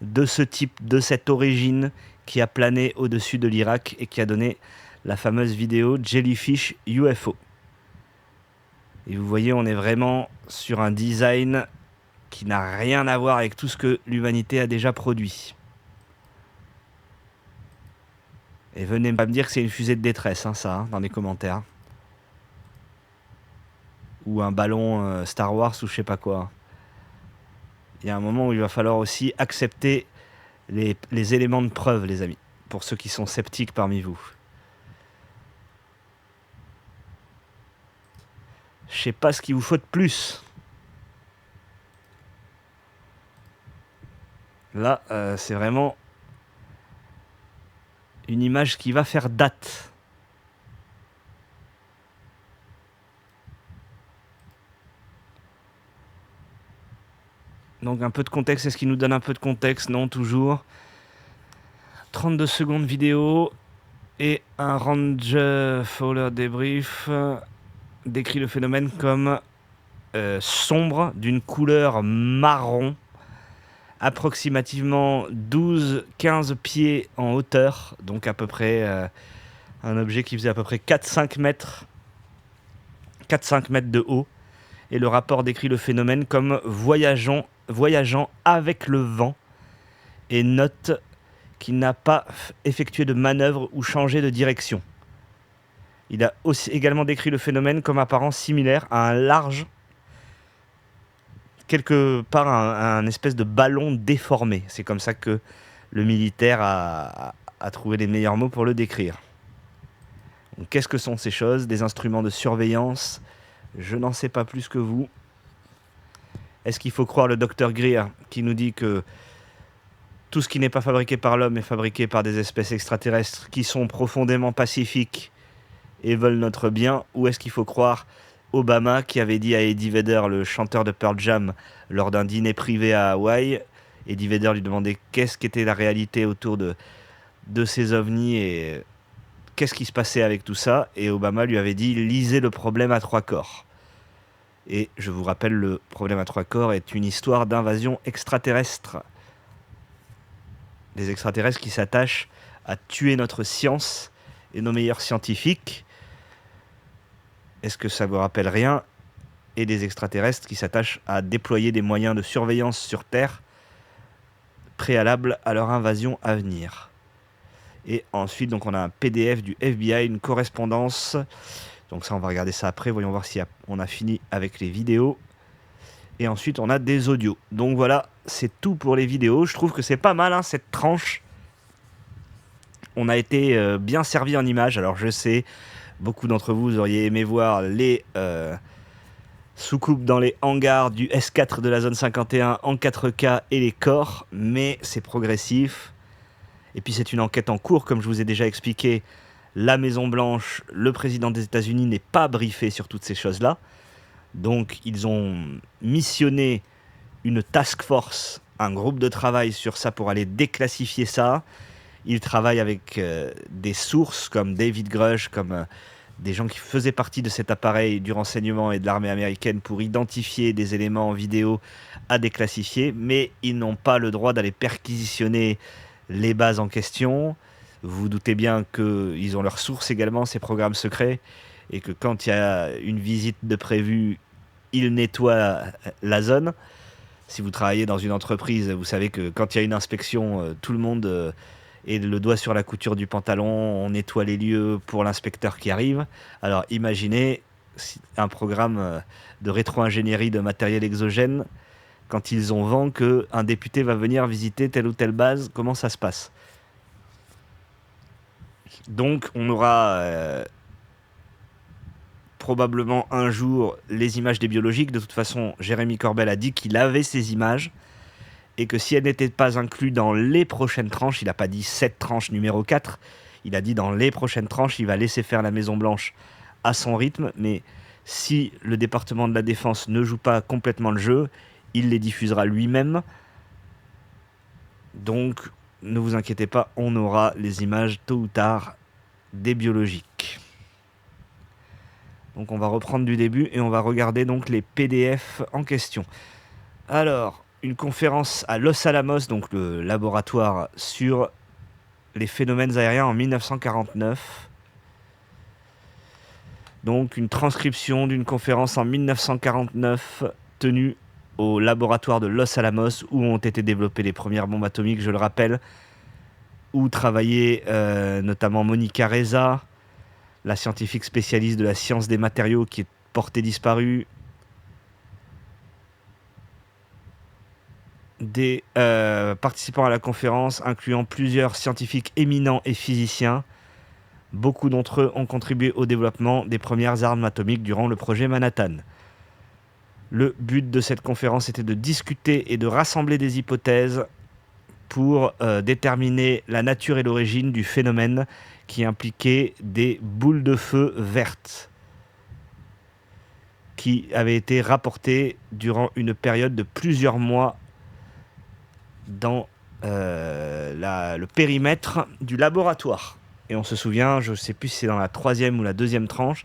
de ce type, de cette origine, qui a plané au-dessus de l'Irak et qui a donné la fameuse vidéo Jellyfish UFO. Et vous voyez, on est vraiment sur un design qui n'a rien à voir avec tout ce que l'humanité a déjà produit. Et venez pas me dire que c'est une fusée de détresse, hein, ça, hein, dans les commentaires. Ou un ballon Star Wars ou je sais pas quoi. Il y a un moment où il va falloir aussi accepter les éléments de preuve, les amis, pour ceux qui sont sceptiques parmi vous. Je sais pas ce qu'il vous faut de plus. Là, c'est vraiment une image qui va faire date. Donc un peu de contexte, est-ce qu'il nous donne un peu de contexte? Non, toujours. 32 secondes vidéo et un Ranger Fowler débrief décrit le phénomène comme sombre, d'une couleur marron, approximativement 12-15 pieds en hauteur, donc à peu près un objet qui faisait à peu près 4-5 mètres, 4-5 mètres de haut. Et le rapport décrit le phénomène comme voyageant avec le vent et note qu'il n'a pas effectué de manœuvre ou changé de direction. Il a aussi également décrit le phénomène comme apparent similaire à un large, quelque part un espèce de ballon déformé. C'est comme ça que le militaire a trouvé les meilleurs mots pour le décrire. Donc, qu'est-ce que sont ces choses? Des instruments de surveillance? Je n'en sais pas plus que vous. Est-ce qu'il faut croire le docteur Greer qui nous dit que tout ce qui n'est pas fabriqué par l'homme est fabriqué par des espèces extraterrestres qui sont profondément pacifiques et veulent notre bien? Ou est-ce qu'il faut croire Obama qui avait dit à Eddie Vedder, le chanteur de Pearl Jam, lors d'un dîner privé à Hawaï. Eddie Vedder lui demandait qu'est-ce qu'était la réalité autour de ces ovnis et qu'est-ce qui se passait avec tout ça. Et Obama lui avait dit « Lisez le problème à trois corps ». Et je vous rappelle, le problème à trois corps est une histoire d'invasion extraterrestre. Des extraterrestres qui s'attachent à tuer notre science et nos meilleurs scientifiques. Est-ce que ça vous rappelle rien? Et des extraterrestres qui s'attachent à déployer des moyens de surveillance sur Terre préalables à leur invasion à venir. Et ensuite, donc, on a un PDF du FBI, une correspondance. Donc ça, on va regarder ça après. Voyons voir si on a fini avec les vidéos. Et ensuite, on a des audios. Donc voilà, c'est tout pour les vidéos. Je trouve que c'est pas mal, hein, cette tranche. On a été bien servi en images. Alors je sais, beaucoup d'entre vous auriez aimé voir les soucoupes dans les hangars du S4 de la zone 51 en 4K et les corps, mais c'est progressif. Et puis c'est une enquête en cours, comme je vous ai déjà expliqué. La Maison-Blanche, le président des États-Unis n'est pas briefé sur toutes ces choses-là. Donc ils ont missionné une task force, un groupe de travail sur ça pour aller déclassifier ça. Ils travaillent avec des sources comme David Grush, comme des gens qui faisaient partie de cet appareil du renseignement et de l'armée américaine pour identifier des éléments en vidéo à déclassifier, mais ils n'ont pas le droit d'aller perquisitionner les bases en question. Vous vous doutez bien qu'ils ont leurs sources également, ces programmes secrets, et que quand il y a une visite de prévu, ils nettoient la zone. Si vous travaillez dans une entreprise, vous savez que quand il y a une inspection, tout le monde est le doigt sur la couture du pantalon, on nettoie les lieux pour l'inspecteur qui arrive. Alors imaginez un programme de rétro-ingénierie de matériel exogène, quand ils ont vent qu'un député va venir visiter telle ou telle base, comment ça se passe? Donc on aura probablement un jour les images des biologiques. De toute façon, Jérémy Corbell a dit qu'il avait ces images et que si elles n'étaient pas incluses dans les prochaines tranches, il n'a pas dit cette tranche numéro 4, il a dit dans les prochaines tranches, il va laisser faire la Maison-Blanche à son rythme, mais si le département de la Défense ne joue pas complètement le jeu, il les diffusera lui-même. Donc, ne vous inquiétez pas, on aura les images tôt ou tard des biologiques. Donc on va reprendre du début et on va regarder donc les PDF en question. Alors, une conférence à Los Alamos, donc le laboratoire sur les phénomènes aériens en 1949. Donc une transcription d'une conférence en 1949 tenue au laboratoire de Los Alamos où ont été développées les premières bombes atomiques, je le rappelle, où travaillait notamment Monica Reza, la scientifique spécialiste de la science des matériaux qui est portée disparue. Des participants à la conférence, incluant plusieurs scientifiques éminents et physiciens. Beaucoup d'entre eux ont contribué au développement des premières armes atomiques durant le projet Manhattan. Le but de cette conférence était de discuter et de rassembler des hypothèses pour déterminer la nature et l'origine du phénomène qui impliquait des boules de feu vertes qui avaient été rapportées durant une période de plusieurs mois dans le périmètre du laboratoire. Et on se souvient, je ne sais plus si c'est dans la 3e ou la 2e tranche,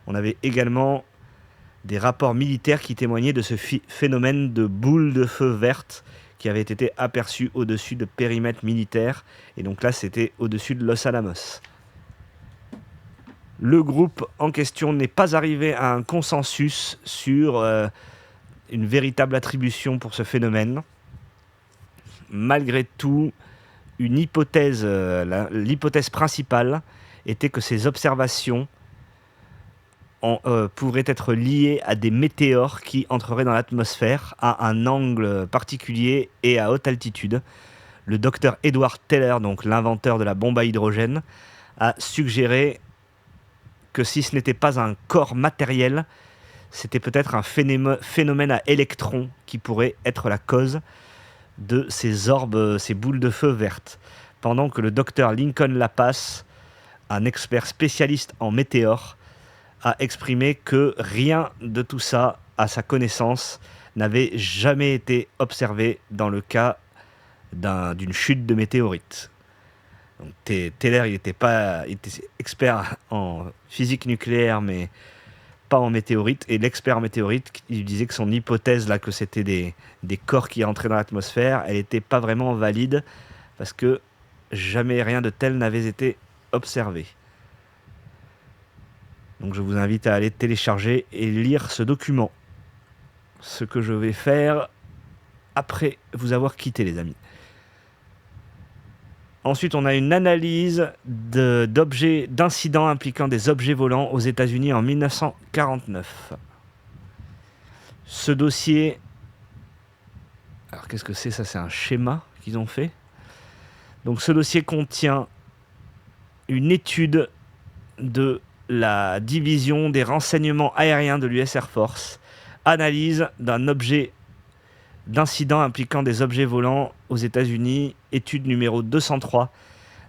on avait également des rapports militaires qui témoignaient de ce phénomène de boules de feu vertes qui avait été aperçu au-dessus de périmètres militaires. Et donc là, c'était au-dessus de Los Alamos. Le groupe en question n'est pas arrivé à un consensus sur une véritable attribution pour ce phénomène. Malgré tout, l'hypothèse principale était que ces observations pourraient être liées à des météores qui entreraient dans l'atmosphère à un angle particulier et à haute altitude. Le docteur Edward Teller, donc l'inventeur de la bombe à hydrogène, a suggéré que si ce n'était pas un corps matériel, c'était peut-être un phénomène à électrons qui pourrait être la cause de ces orbes, ces boules de feu vertes. Pendant que le docteur Lincoln Lapace, un expert spécialiste en météores, a exprimé que rien de tout ça, à sa connaissance, n'avait jamais été observé dans le cas d'une chute de météorite. Donc Teller, il était expert en physique nucléaire, mais pas en météorite. Et l'expert en météorite, il disait que son hypothèse, là, que c'était des corps qui entraient dans l'atmosphère, elle n'était pas vraiment valide, parce que jamais rien de tel n'avait été observé. Donc je vous invite à aller télécharger et lire ce document. Ce que je vais faire après vous avoir quitté, les amis. Ensuite, on a une analyse d'incidents impliquant des objets volants aux États-Unis en 1949. Ce dossier... Alors, qu'est-ce que c'est? Ça, c'est un schéma qu'ils ont fait. Donc, ce dossier contient une étude de la division des renseignements aériens de l'US Air Force. Analyse d'incidents impliquant des objets volants aux États-Unis. Étude numéro 203.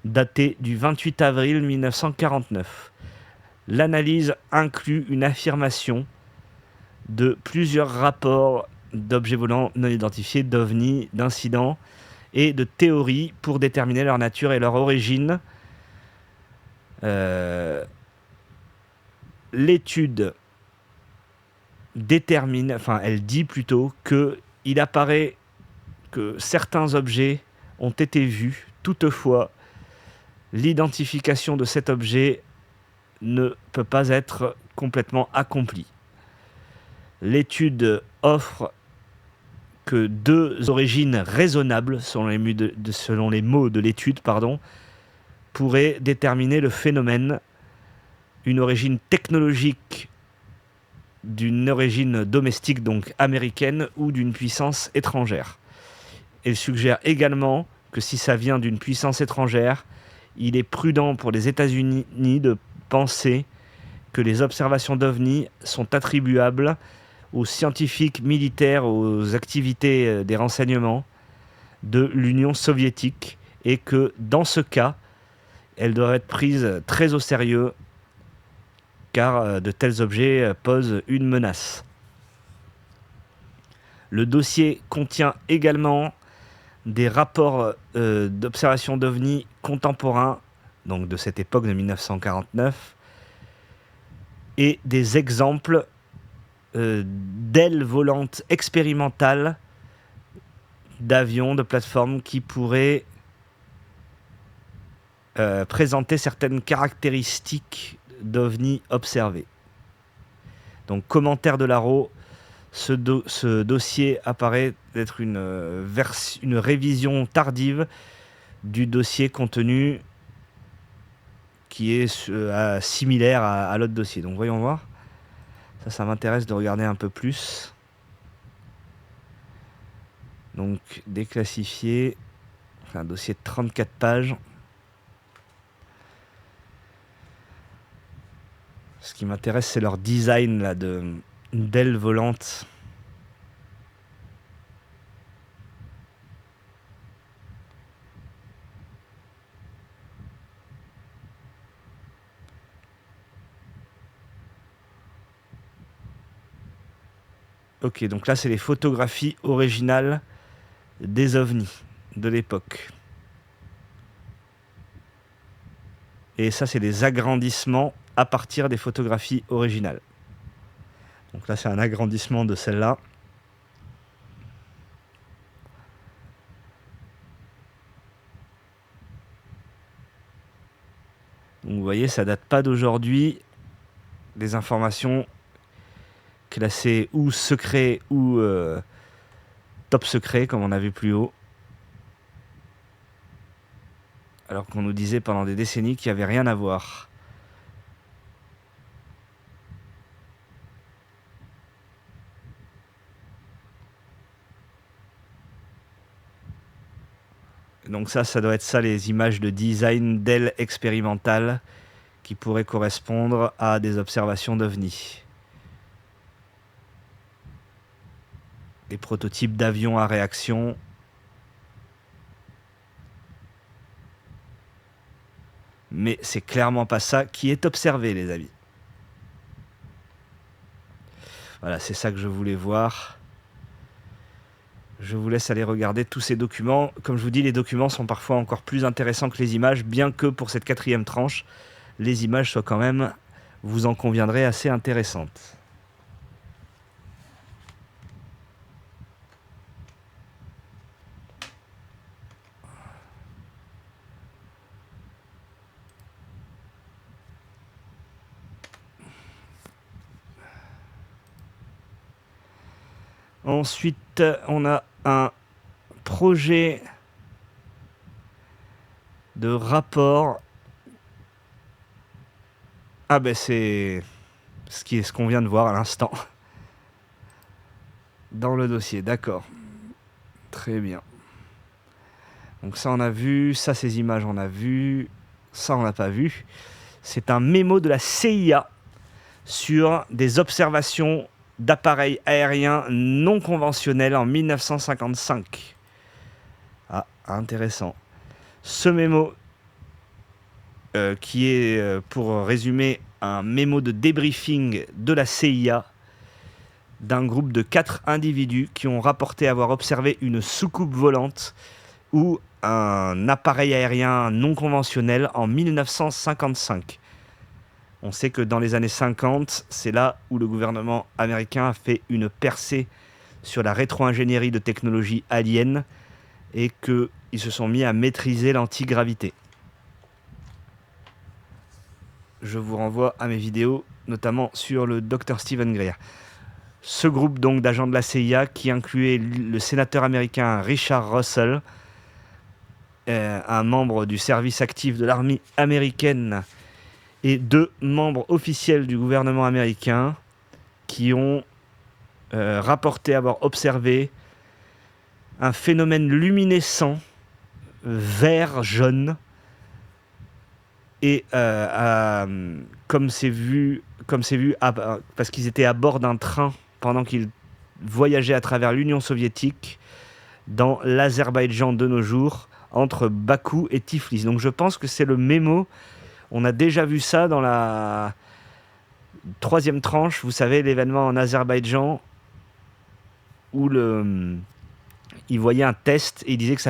Daté du 28 avril 1949. L'analyse inclut une affirmation de plusieurs rapports d'objets volants non identifiés, d'OVNI, d'incidents et de théories pour déterminer leur nature et leur origine. L'étude elle dit plutôt qu'il apparaît que certains objets ont été vus. Toutefois, l'identification de cet objet ne peut pas être complètement accomplie. L'étude offre que deux origines raisonnables, selon les mots de l'étude, pourraient déterminer le phénomène. Une origine technologique d'une origine domestique, donc américaine, ou d'une puissance étrangère. Elle suggère également que si ça vient d'une puissance étrangère, il est prudent pour les États-Unis de penser que les observations d'OVNI sont attribuables aux scientifiques militaires, aux activités des renseignements de l'Union soviétique, et que dans ce cas, elles doivent être prises très au sérieux, car de tels objets posent une menace. Le dossier contient également des rapports d'observation d'OVNI contemporains, donc de cette époque de 1949, et des exemples d'ailes volantes expérimentales d'avions, de plateformes qui pourraient présenter certaines caractéristiques d'OVNI observés. Donc, commentaire de Laro, ce dossier apparaît d'être une révision tardive du dossier contenu qui est similaire à l'autre dossier. Donc voyons voir. Ça m'intéresse de regarder un peu plus. Donc déclassifié. Un dossier de 34 pages. Ce qui m'intéresse, c'est leur design là, d'ailes volantes. Ok, donc là, c'est les photographies originales des ovnis de l'époque. Et ça, c'est des agrandissements à partir des photographies originales. Donc là, c'est un agrandissement de celle-là. Donc vous voyez, ça date pas d'aujourd'hui. Des informations classées ou secret ou top secret, comme on a vu plus haut. Alors qu'on nous disait pendant des décennies qu'il n'y avait rien à voir. Donc ça doit être ça, les images de design d'ailes expérimentales qui pourraient correspondre à des observations d'OVNI. Des prototypes d'avions à réaction. Mais c'est clairement pas ça qui est observé, les amis. Voilà, c'est ça que je voulais voir. Je vous laisse aller regarder tous ces documents. Comme je vous dis, les documents sont parfois encore plus intéressants que les images, bien que pour cette 4e tranche, les images soient quand même, vous en conviendrez, assez intéressantes. Ensuite, on a un projet de rapport. Ah ben c'est ce qu'on vient de voir à l'instant dans le dossier, d'accord. Très bien. Donc ça on a vu, ça ces images on a vu, ça on n'a pas vu. C'est un mémo de la CIA sur des observations d'appareils aériens non conventionnels en 1955. Ah, intéressant. Ce mémo, qui est, pour résumer, un mémo de débriefing de la CIA d'un groupe de 4 individus qui ont rapporté avoir observé une soucoupe volante ou un appareil aérien non conventionnel en 1955. On sait que dans les années 50, c'est là où le gouvernement américain a fait une percée sur la rétro-ingénierie de technologies aliens et qu'ils se sont mis à maîtriser l'antigravité. Je vous renvoie à mes vidéos, notamment sur le Dr Stephen Greer. Ce groupe donc d'agents de la CIA qui incluait le sénateur américain Richard Russell, un membre du service actif de l'armée américaine et 2 membres officiels du gouvernement américain qui ont rapporté avoir observé un phénomène luminescent vert-jaune et comme c'est vu parce qu'ils étaient à bord d'un train pendant qu'ils voyageaient à travers l'Union soviétique dans l'Azerbaïdjan de nos jours, entre Bakou et Tiflis. Donc je pense que c'est le mémo. On a déjà vu ça dans la 3e tranche, vous savez, l'événement en Azerbaïdjan où il voyait un test et il disait que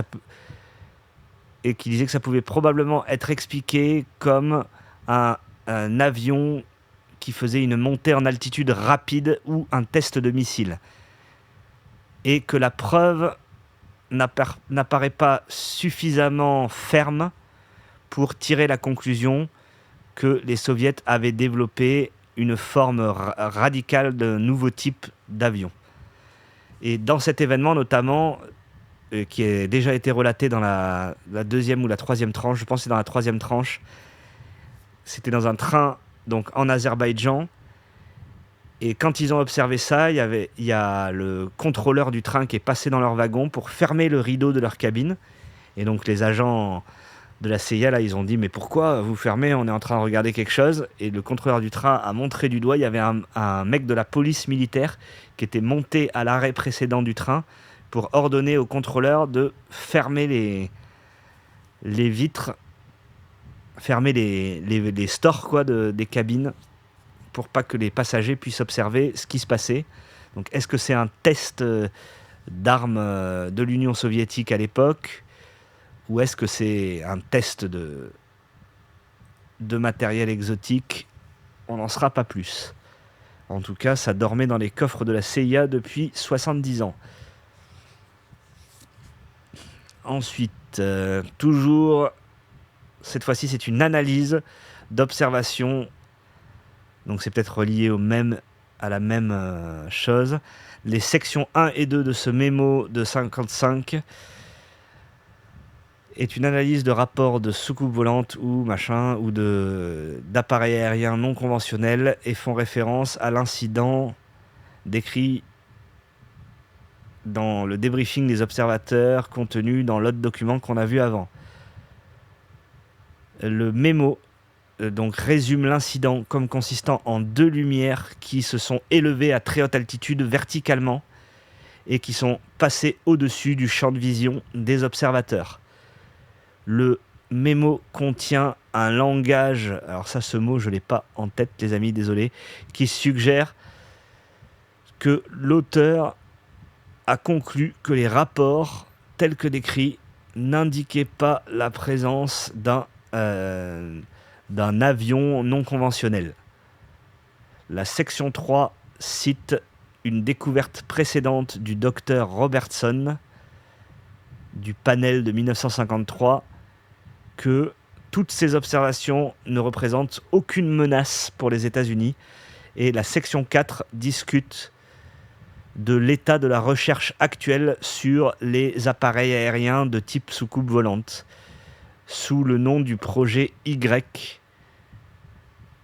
ça pouvait probablement être expliqué comme un avion qui faisait une montée en altitude rapide ou un test de missile. Et que la preuve n'apparaît pas suffisamment ferme pour tirer la conclusion que les soviets avaient développé une forme radicale de nouveau type d'avion. Et dans cet événement notamment, qui a déjà été relaté dans la 2e ou la 3e tranche, je pense que c'est dans la 3e tranche, c'était dans un train donc en Azerbaïdjan, et quand ils ont observé ça, il y a le contrôleur du train qui est passé dans leur wagon pour fermer le rideau de leur cabine, et donc les agents de la CIA, là, ils ont dit « Mais pourquoi vous fermez? On est en train de regarder quelque chose. » Et le contrôleur du train a montré du doigt. Il y avait un mec de la police militaire qui était monté à l'arrêt précédent du train pour ordonner au contrôleur de fermer les vitres, fermer les stores quoi, des cabines pour pas que les passagers puissent observer ce qui se passait. Donc, est-ce que c'est un test d'armes de l'Union soviétique à l'époque ? Ou est-ce que c'est un test de matériel exotique? On n'en saura pas plus. En tout cas, ça dormait dans les coffres de la CIA depuis 70 ans. Ensuite, toujours, cette fois-ci, c'est une analyse d'observation. Donc c'est peut-être relié à la même chose. Les sections 1 et 2 de ce mémo de 55 est une analyse de rapports de soucoupes volantes ou d'appareils aériens non conventionnels et font référence à l'incident décrit dans le débriefing des observateurs contenu dans l'autre document qu'on a vu avant. Le mémo donc résume l'incident comme consistant en 2 lumières qui se sont élevées à très haute altitude verticalement et qui sont passées au-dessus du champ de vision des observateurs. Le mémo contient un langage, alors ça, ce mot, je ne l'ai pas en tête, les amis, désolé, qui suggère que l'auteur a conclu que les rapports tels que décrits n'indiquaient pas la présence d'un avion non conventionnel. La section 3 cite une découverte précédente du docteur Robertson du panel de 1953 que toutes ces observations ne représentent aucune menace pour les États-Unis, et la section 4 discute de l'état de la recherche actuelle sur les appareils aériens de type soucoupe volante, sous le nom du projet Y,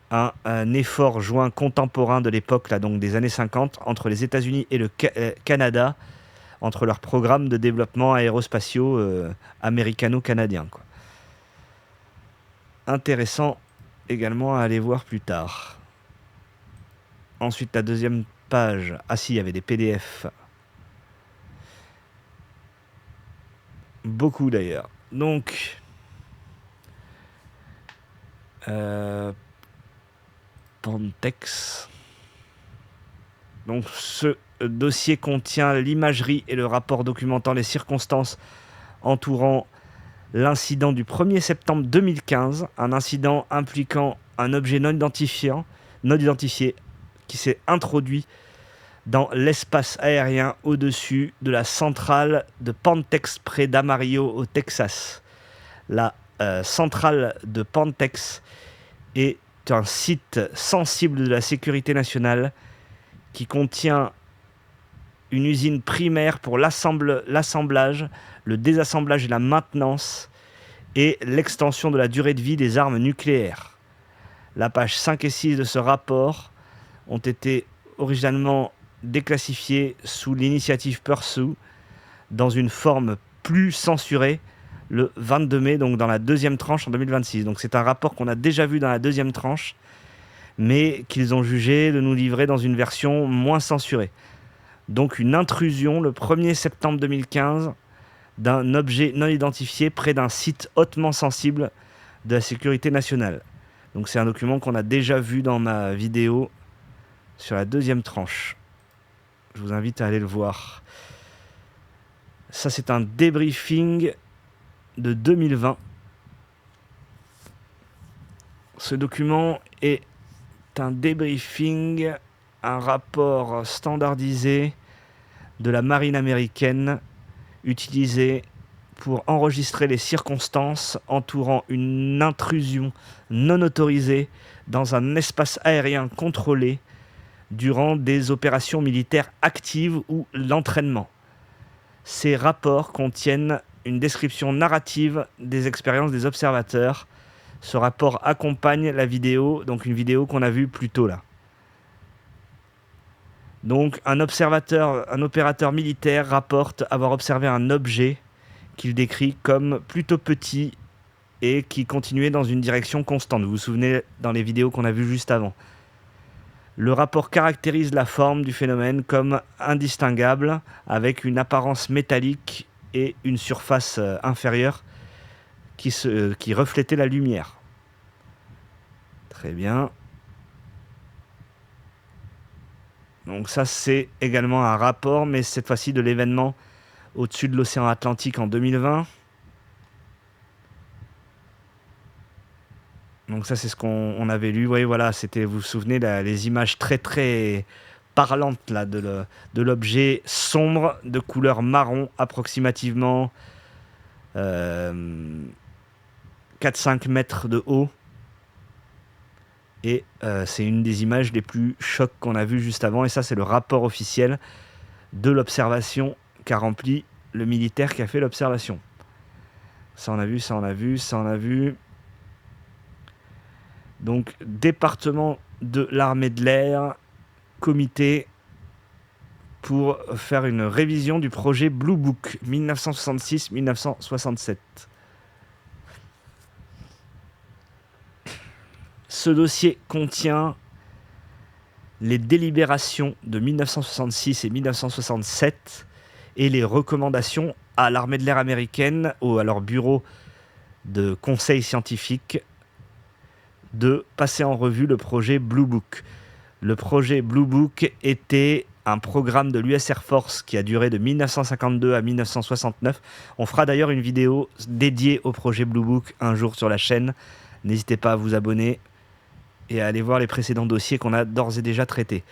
un effort joint contemporain de l'époque, là, donc des années 50, entre les États-Unis et le Canada, entre leurs programmes de développement aérospatiaux américano-canadiens, quoi. Intéressant également à aller voir plus tard. Ensuite, la deuxième page. Ah si, il y avait des PDF. Beaucoup d'ailleurs. Donc, Pantex. Donc, ce dossier contient l'imagerie et le rapport documentant les circonstances entourant l'incident du 1er septembre 2015, un incident impliquant un objet non identifié qui s'est introduit dans l'espace aérien au-dessus de la centrale de Pantex près d'Amarillo au Texas. La centrale de Pantex est un site sensible de la sécurité nationale qui contient une usine primaire pour l'assemblage, le désassemblage et la maintenance et l'extension de la durée de vie des armes nucléaires. La page 5 et 6 de ce rapport ont été originalement déclassifiées sous l'initiative Pursue dans une forme plus censurée le 22 mai, donc dans la deuxième tranche en 2026. Donc c'est un rapport qu'on a déjà vu dans la deuxième tranche, mais qu'ils ont jugé de nous livrer dans une version moins censurée. Donc une intrusion le 1er septembre 2015 d'un objet non identifié près d'un site hautement sensible de la sécurité nationale. Donc c'est un document qu'on a déjà vu dans ma vidéo sur la deuxième tranche. Je vous invite à aller le voir. Ça, c'est un débriefing de 2020. Ce document est un débriefing, un rapport standardisé de la marine américaine utilisé pour enregistrer les circonstances entourant une intrusion non autorisée dans un espace aérien contrôlé durant des opérations militaires actives ou l'entraînement. Ces rapports contiennent une description narrative des expériences des observateurs. Ce rapport accompagne la vidéo, donc une vidéo qu'on a vue plus tôt là. Donc un opérateur militaire rapporte avoir observé un objet qu'il décrit comme plutôt petit et qui continuait dans une direction constante. Vous vous souvenez dans les vidéos qu'on a vues juste avant. Le rapport caractérise la forme du phénomène comme indistinguable, avec une apparence métallique et une surface inférieure qui reflétait la lumière. Très bien. Donc ça, c'est également un rapport, mais cette fois-ci de l'événement au-dessus de l'océan Atlantique en 2020. Donc ça, c'est ce qu'on avait lu. Oui, voilà, c'était, vous vous souvenez, les images très très parlantes là, de l'objet sombre de couleur marron, approximativement 4-5 mètres de haut. Et c'est une des images les plus chocs qu'on a vues juste avant. Et ça, c'est le rapport officiel de l'observation qu'a rempli le militaire qui a fait l'observation. Ça, on a vu, ça, on a vu, ça, on a vu. Donc, département de l'armée de l'air, comité pour faire une révision du projet Blue Book 1966-1967. Ce dossier contient les délibérations de 1966 et 1967 et les recommandations à l'armée de l'air américaine, à leur bureau de conseil scientifique, de passer en revue le projet Blue Book. Le projet Blue Book était un programme de l'US Air Force qui a duré de 1952 à 1969. On fera d'ailleurs une vidéo dédiée au projet Blue Book un jour sur la chaîne. N'hésitez pas à vous abonner et à aller voir les précédents dossiers qu'on a d'ores et déjà traités.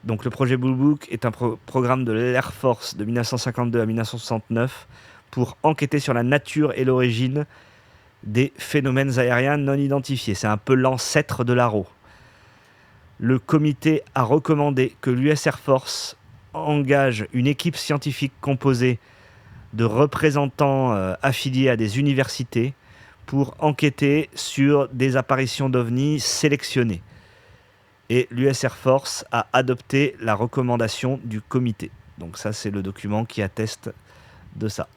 Donc le projet Blue Book est un programme de l'Air Force de 1952 à 1969 pour enquêter sur la nature et l'origine des phénomènes aériens non identifiés. C'est un peu l'ancêtre de l'ARO. Le comité a recommandé que l'US Air Force engage une équipe scientifique composée de représentants affiliés à des universités pour enquêter sur des apparitions d'OVNI sélectionnées. Et l'US Air Force a adopté la recommandation du comité. Donc ça, c'est le document qui atteste de ça.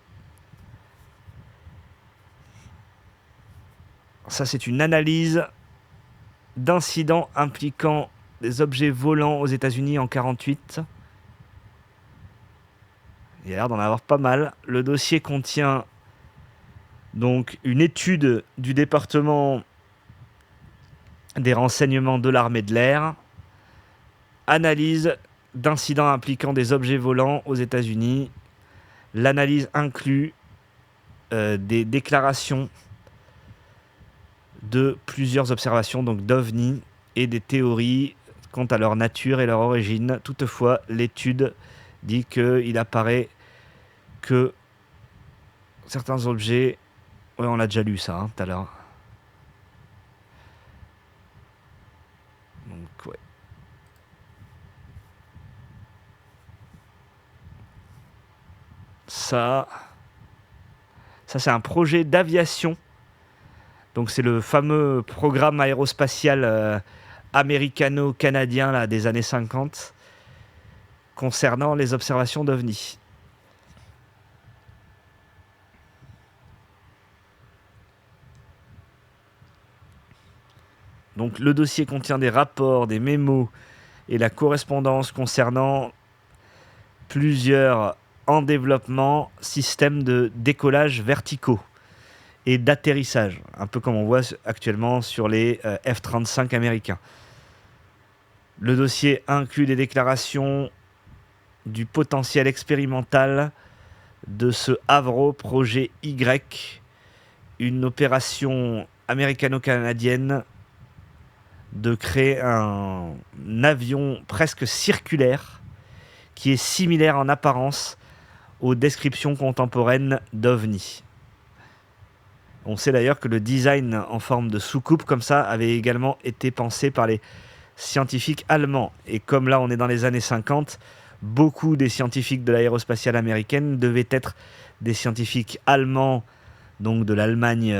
Ça, c'est une analyse d'incidents impliquant des objets volants aux États-Unis en 1948. Il y a l'air d'en avoir pas mal. Le dossier contient donc une étude du département des renseignements de l'armée de l'air, analyse d'incidents impliquant des objets volants aux États-Unis. L'analyse inclut des déclarations de plusieurs observations, donc d'OVNI, et des théories quant à leur nature et leur origine. Toutefois, l'étude dit qu'il apparaît que certains objets... Ouais, on l'a déjà lu ça, tout à l'heure. Donc, ouais. Ça c'est un projet d'aviation. Donc c'est le fameux programme aérospatial américano-canadien là, des années 50 concernant les observations d'OVNI. Donc le dossier contient des rapports, des mémos et la correspondance concernant plusieurs en développement systèmes de décollage verticaux et d'atterrissage, un peu comme on voit actuellement sur les F-35 américains. Le dossier inclut des déclarations du potentiel expérimental de ce Avro Projet Y, une opération américano-canadienne de créer un avion presque circulaire qui est similaire en apparence aux descriptions contemporaines d'OVNI. On sait d'ailleurs que le design en forme de soucoupe comme ça avait également été pensé par les scientifiques allemands. Et comme là on est dans les années 50, beaucoup des scientifiques de l'aérospatiale américaine devaient être des scientifiques allemands, donc de l'Allemagne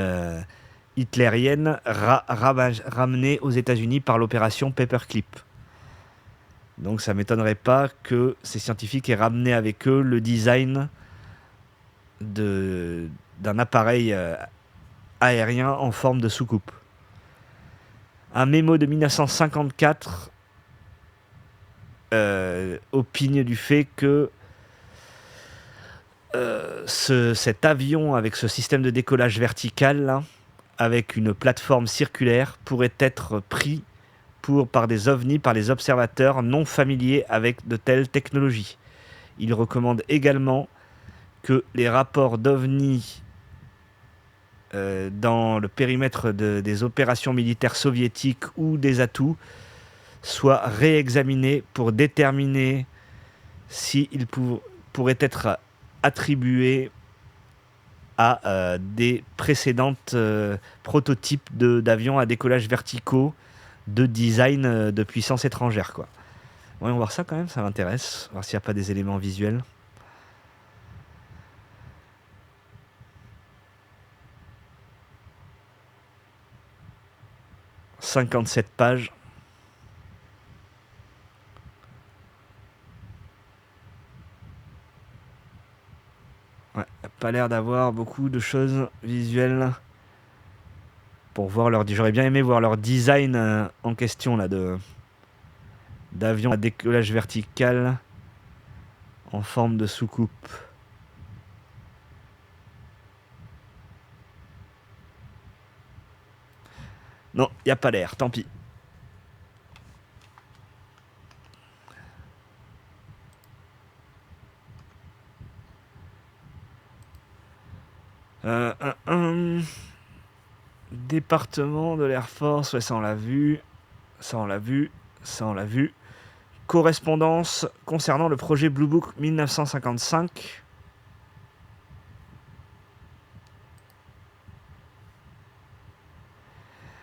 hitlérienne, ramenés aux États-Unis par l'opération Paperclip. Donc ça ne m'étonnerait pas que ces scientifiques aient ramené avec eux le design d'un appareil aérien en forme de soucoupe. Un mémo de 1954 opine du fait que cet avion avec ce système de décollage vertical, là, avec une plateforme circulaire, pourrait être pris par des ovnis, par les observateurs non familiers avec de telles technologies. Il recommande également que les rapports d'ovnis dans le périmètre des opérations militaires soviétiques ou des atouts soient réexaminés pour déterminer s'ils pourraient être attribués à des précédentes prototypes d'avions à décollage verticaux de design de puissance étrangère, quoi. Ouais, on va voir ça quand même, ça m'intéresse, voir s'il n'y a pas des éléments visuels. « 57 pages. Ouais, pas l'air d'avoir beaucoup de choses visuelles pour voir leur... J'aurais bien aimé voir leur design en question là, d'avion à décollage vertical en forme de soucoupe. Non, il n'y a pas l'air, tant pis. département de l'Air Force, ouais, ça on l'a vu. Ça on l'a vu. Ça on l'a vu. Correspondance concernant le projet Blue Book 1955.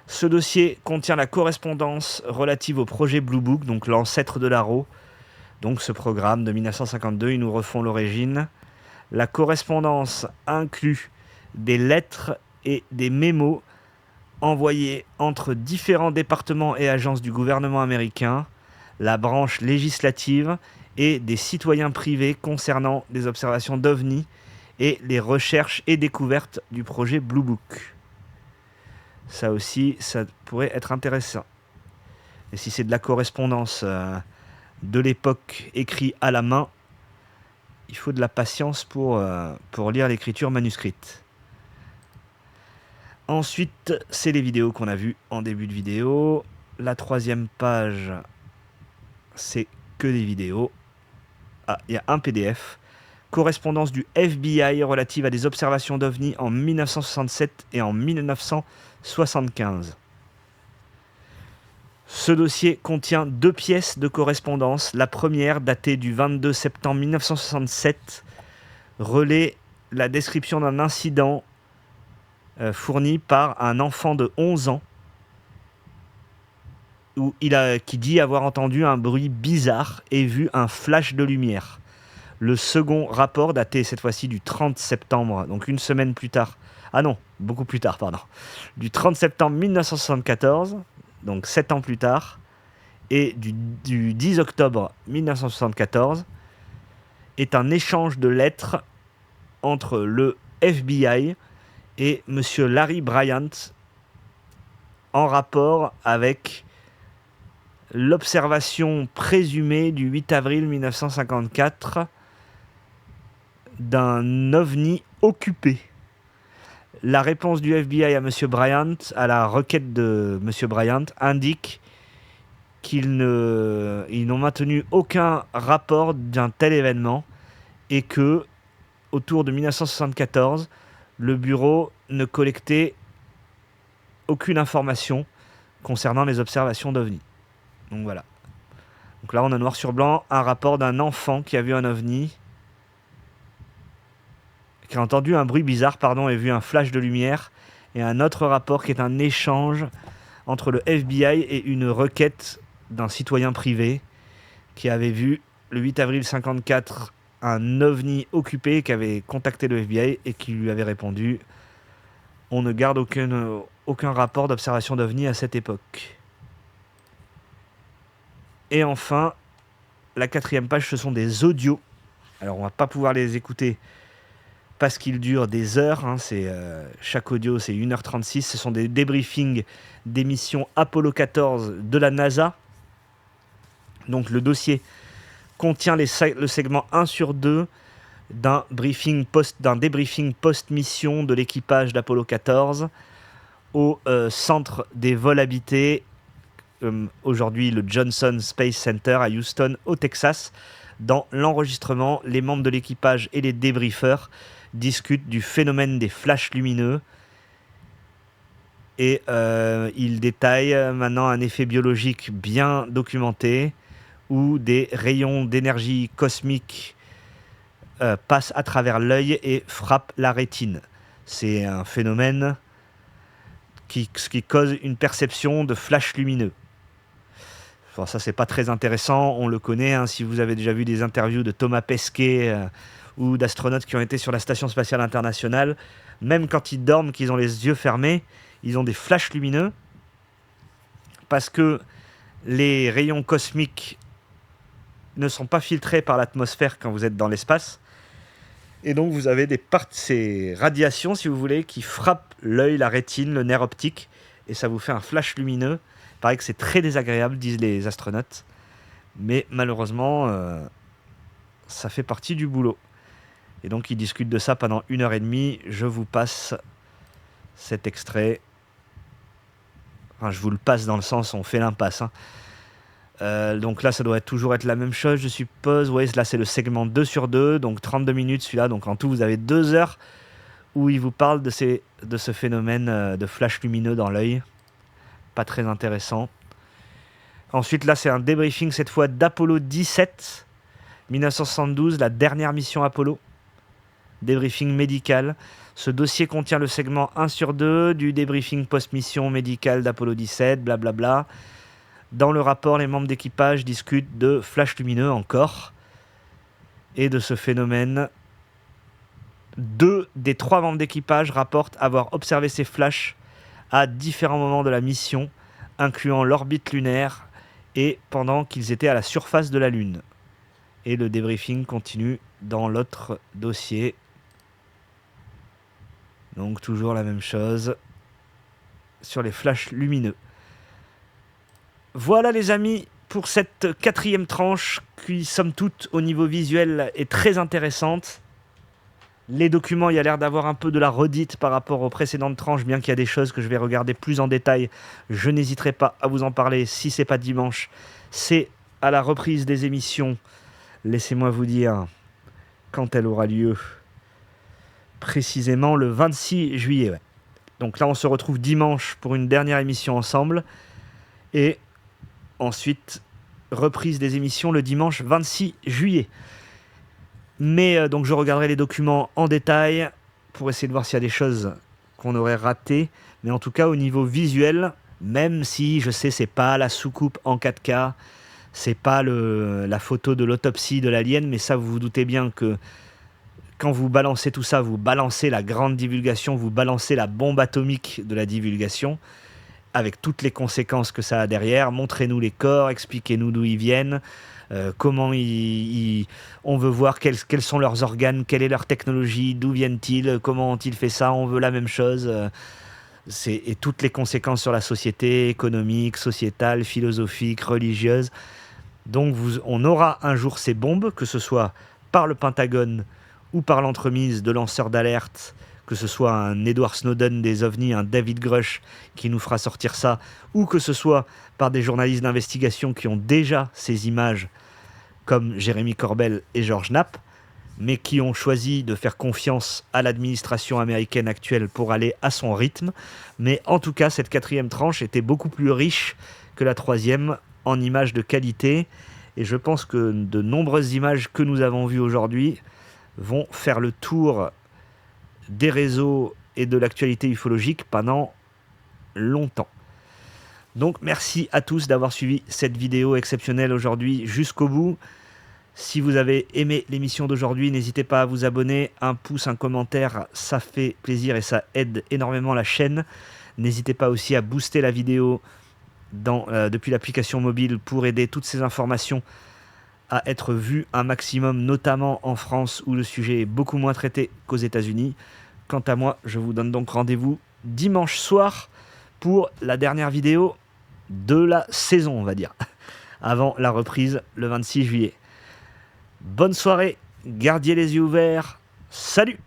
Ce dossier contient la correspondance relative au projet Blue Book, donc l'ancêtre de l'ARO. Donc ce programme de 1952, ils nous refont l'origine. La correspondance inclut des lettres et des mémos envoyés entre différents départements et agences du gouvernement américain, la branche législative et des citoyens privés concernant les observations d'OVNI et les recherches et découvertes du projet Blue Book. Ça aussi, ça pourrait être intéressant. Et si c'est de la correspondance de l'époque écrite à la main, il faut de la patience pour lire l'écriture manuscrite. Ensuite, c'est les vidéos qu'on a vues en début de vidéo. La 3e page, c'est que des vidéos. Ah, il y a un PDF. Correspondance du FBI relative à des observations d'OVNI en 1967 et en 1975. Ce dossier contient 2 pièces de correspondance. La première, datée du 22 septembre 1967, relaie la description d'un incident fourni par un enfant de 11 ans qui dit avoir entendu un bruit bizarre et vu un flash de lumière. Le second rapport, daté cette fois-ci du 30 septembre, donc une semaine plus tard, beaucoup plus tard, du 30 septembre 1974, donc 7 ans plus tard, et du 10 octobre 1974, est un échange de lettres entre le FBI et M. Larry Bryant en rapport avec l'observation présumée du 8 avril 1954 d'un ovni occupé. La réponse du FBI à M. Bryant, à la requête de M. Bryant, indique qu'ils n'ont maintenu aucun rapport d'un tel événement et que, autour de 1974, le bureau ne collectait aucune information concernant les observations d'OVNI. Donc voilà. Donc là, on a noir sur blanc un rapport d'un enfant qui a vu un OVNI, qui a entendu un bruit bizarre, et vu un flash de lumière, et un autre rapport qui est un échange entre le FBI et une requête d'un citoyen privé qui avait vu le 8 avril 1954 un OVNI occupé, qui avait contacté le FBI et qui lui avait répondu « On ne garde aucun rapport d'observation d'OVNI à cette époque ». Et enfin, la 4e page, ce sont des audios. Alors, on va pas pouvoir les écouter parce qu'ils durent des heures. Chaque audio, c'est 1h36. Ce sont des débriefings d'émissions Apollo 14 de la NASA. Donc, le dossier contient le segment 1 sur 2 d'un débriefing post-mission de l'équipage d'Apollo 14 au centre des vols habités, aujourd'hui le Johnson Space Center à Houston, au Texas. Dans l'enregistrement, les membres de l'équipage et les débriefeurs discutent du phénomène des flashs lumineux et ils détaillent maintenant un effet biologique bien documenté où des rayons d'énergie cosmique passent à travers l'œil et frappent la rétine. C'est un phénomène qui cause une perception de flash lumineux. Enfin, ça, c'est pas très intéressant, on le connaît. Si vous avez déjà vu des interviews de Thomas Pesquet ou d'astronautes qui ont été sur la Station Spatiale Internationale, même quand ils dorment, qu'ils ont les yeux fermés, ils ont des flashs lumineux parce que les rayons cosmiques ne sont pas filtrés par l'atmosphère quand vous êtes dans l'espace. Et donc, vous avez ces radiations, si vous voulez, qui frappent l'œil, la rétine, le nerf optique, et ça vous fait un flash lumineux. Il paraît que c'est très désagréable, disent les astronautes. Mais malheureusement, ça fait partie du boulot. Et donc, ils discutent de ça pendant 1h30. Je vous passe cet extrait. Enfin, je vous le passe dans le sens, on fait l'impasse. Donc là, ça doit toujours être la même chose, je suppose. Ouais, là, c'est le segment 2 sur 2, donc 32 minutes celui-là. Donc en tout, vous avez 2 heures où il vous parle de ce phénomène de flash lumineux dans l'œil. Pas très intéressant. Ensuite, là, c'est un débriefing, cette fois d'Apollo 17, 1972, la dernière mission Apollo. Débriefing médical. Ce dossier contient le segment 1 sur 2 du débriefing post-mission médicale d'Apollo 17, blablabla. Dans le rapport, les membres d'équipage discutent de flash lumineux encore et de ce phénomène. 2 des 3 membres d'équipage rapportent avoir observé ces flashs à différents moments de la mission, incluant l'orbite lunaire et pendant qu'ils étaient à la surface de la Lune. Et le débriefing continue dans l'autre dossier. Donc toujours la même chose sur les flashs lumineux. Voilà les amis pour cette 4e tranche qui, somme toute, au niveau visuel est très intéressante. Les documents, il y a l'air d'avoir un peu de la redite par rapport aux précédentes tranches, bien qu'il y a des choses que je vais regarder plus en détail. Je n'hésiterai pas à vous en parler si c'est pas dimanche. C'est à la reprise des émissions. Laissez-moi vous dire quand elle aura lieu. Précisément le 26 juillet. Ouais. Donc là, on se retrouve dimanche pour une dernière émission ensemble. Et ensuite, reprise des émissions le dimanche 26 juillet. Mais donc je regarderai les documents en détail pour essayer de voir s'il y a des choses qu'on aurait ratées. Mais en tout cas, au niveau visuel, même si je sais, c'est pas la soucoupe en 4K, c'est pas la photo de l'autopsie de l'alien, mais ça, vous vous doutez bien que quand vous balancez tout ça, vous balancez la grande divulgation, vous balancez la bombe atomique de la divulgation, avec toutes les conséquences que ça a derrière. Montrez-nous les corps, expliquez-nous d'où ils viennent, comment on veut voir quels sont leurs organes, quelle est leur technologie, d'où viennent-ils, comment ont-ils fait ça, on veut la même chose. Et toutes les conséquences sur la société, économique, sociétale, philosophique, religieuse. Donc on aura un jour ces bombes, que ce soit par le Pentagone ou par l'entremise de lanceurs d'alerte, que ce soit un Edward Snowden des ovnis, un David Grush qui nous fera sortir ça, ou que ce soit par des journalistes d'investigation qui ont déjà ces images, comme Jérémy Corbell et George Knapp, mais qui ont choisi de faire confiance à l'administration américaine actuelle pour aller à son rythme. Mais en tout cas, cette 4e tranche était beaucoup plus riche que la 3e en images de qualité, et je pense que de nombreuses images que nous avons vues aujourd'hui vont faire le tour des réseaux et de l'actualité ufologique pendant longtemps. Donc merci à tous d'avoir suivi cette vidéo exceptionnelle aujourd'hui jusqu'au bout. Si vous avez aimé l'émission d'aujourd'hui, n'hésitez pas à vous abonner, un pouce, un commentaire, ça fait plaisir et ça aide énormément la chaîne. N'hésitez pas aussi à booster la vidéo depuis l'application mobile pour aider toutes ces informations à être vues un maximum, notamment en France où le sujet est beaucoup moins traité qu'aux États-Unis. Quant à moi, je vous donne donc rendez-vous dimanche soir pour la dernière vidéo de la saison, on va dire, avant la reprise le 26 juillet. Bonne soirée, gardiez les yeux ouverts, salut!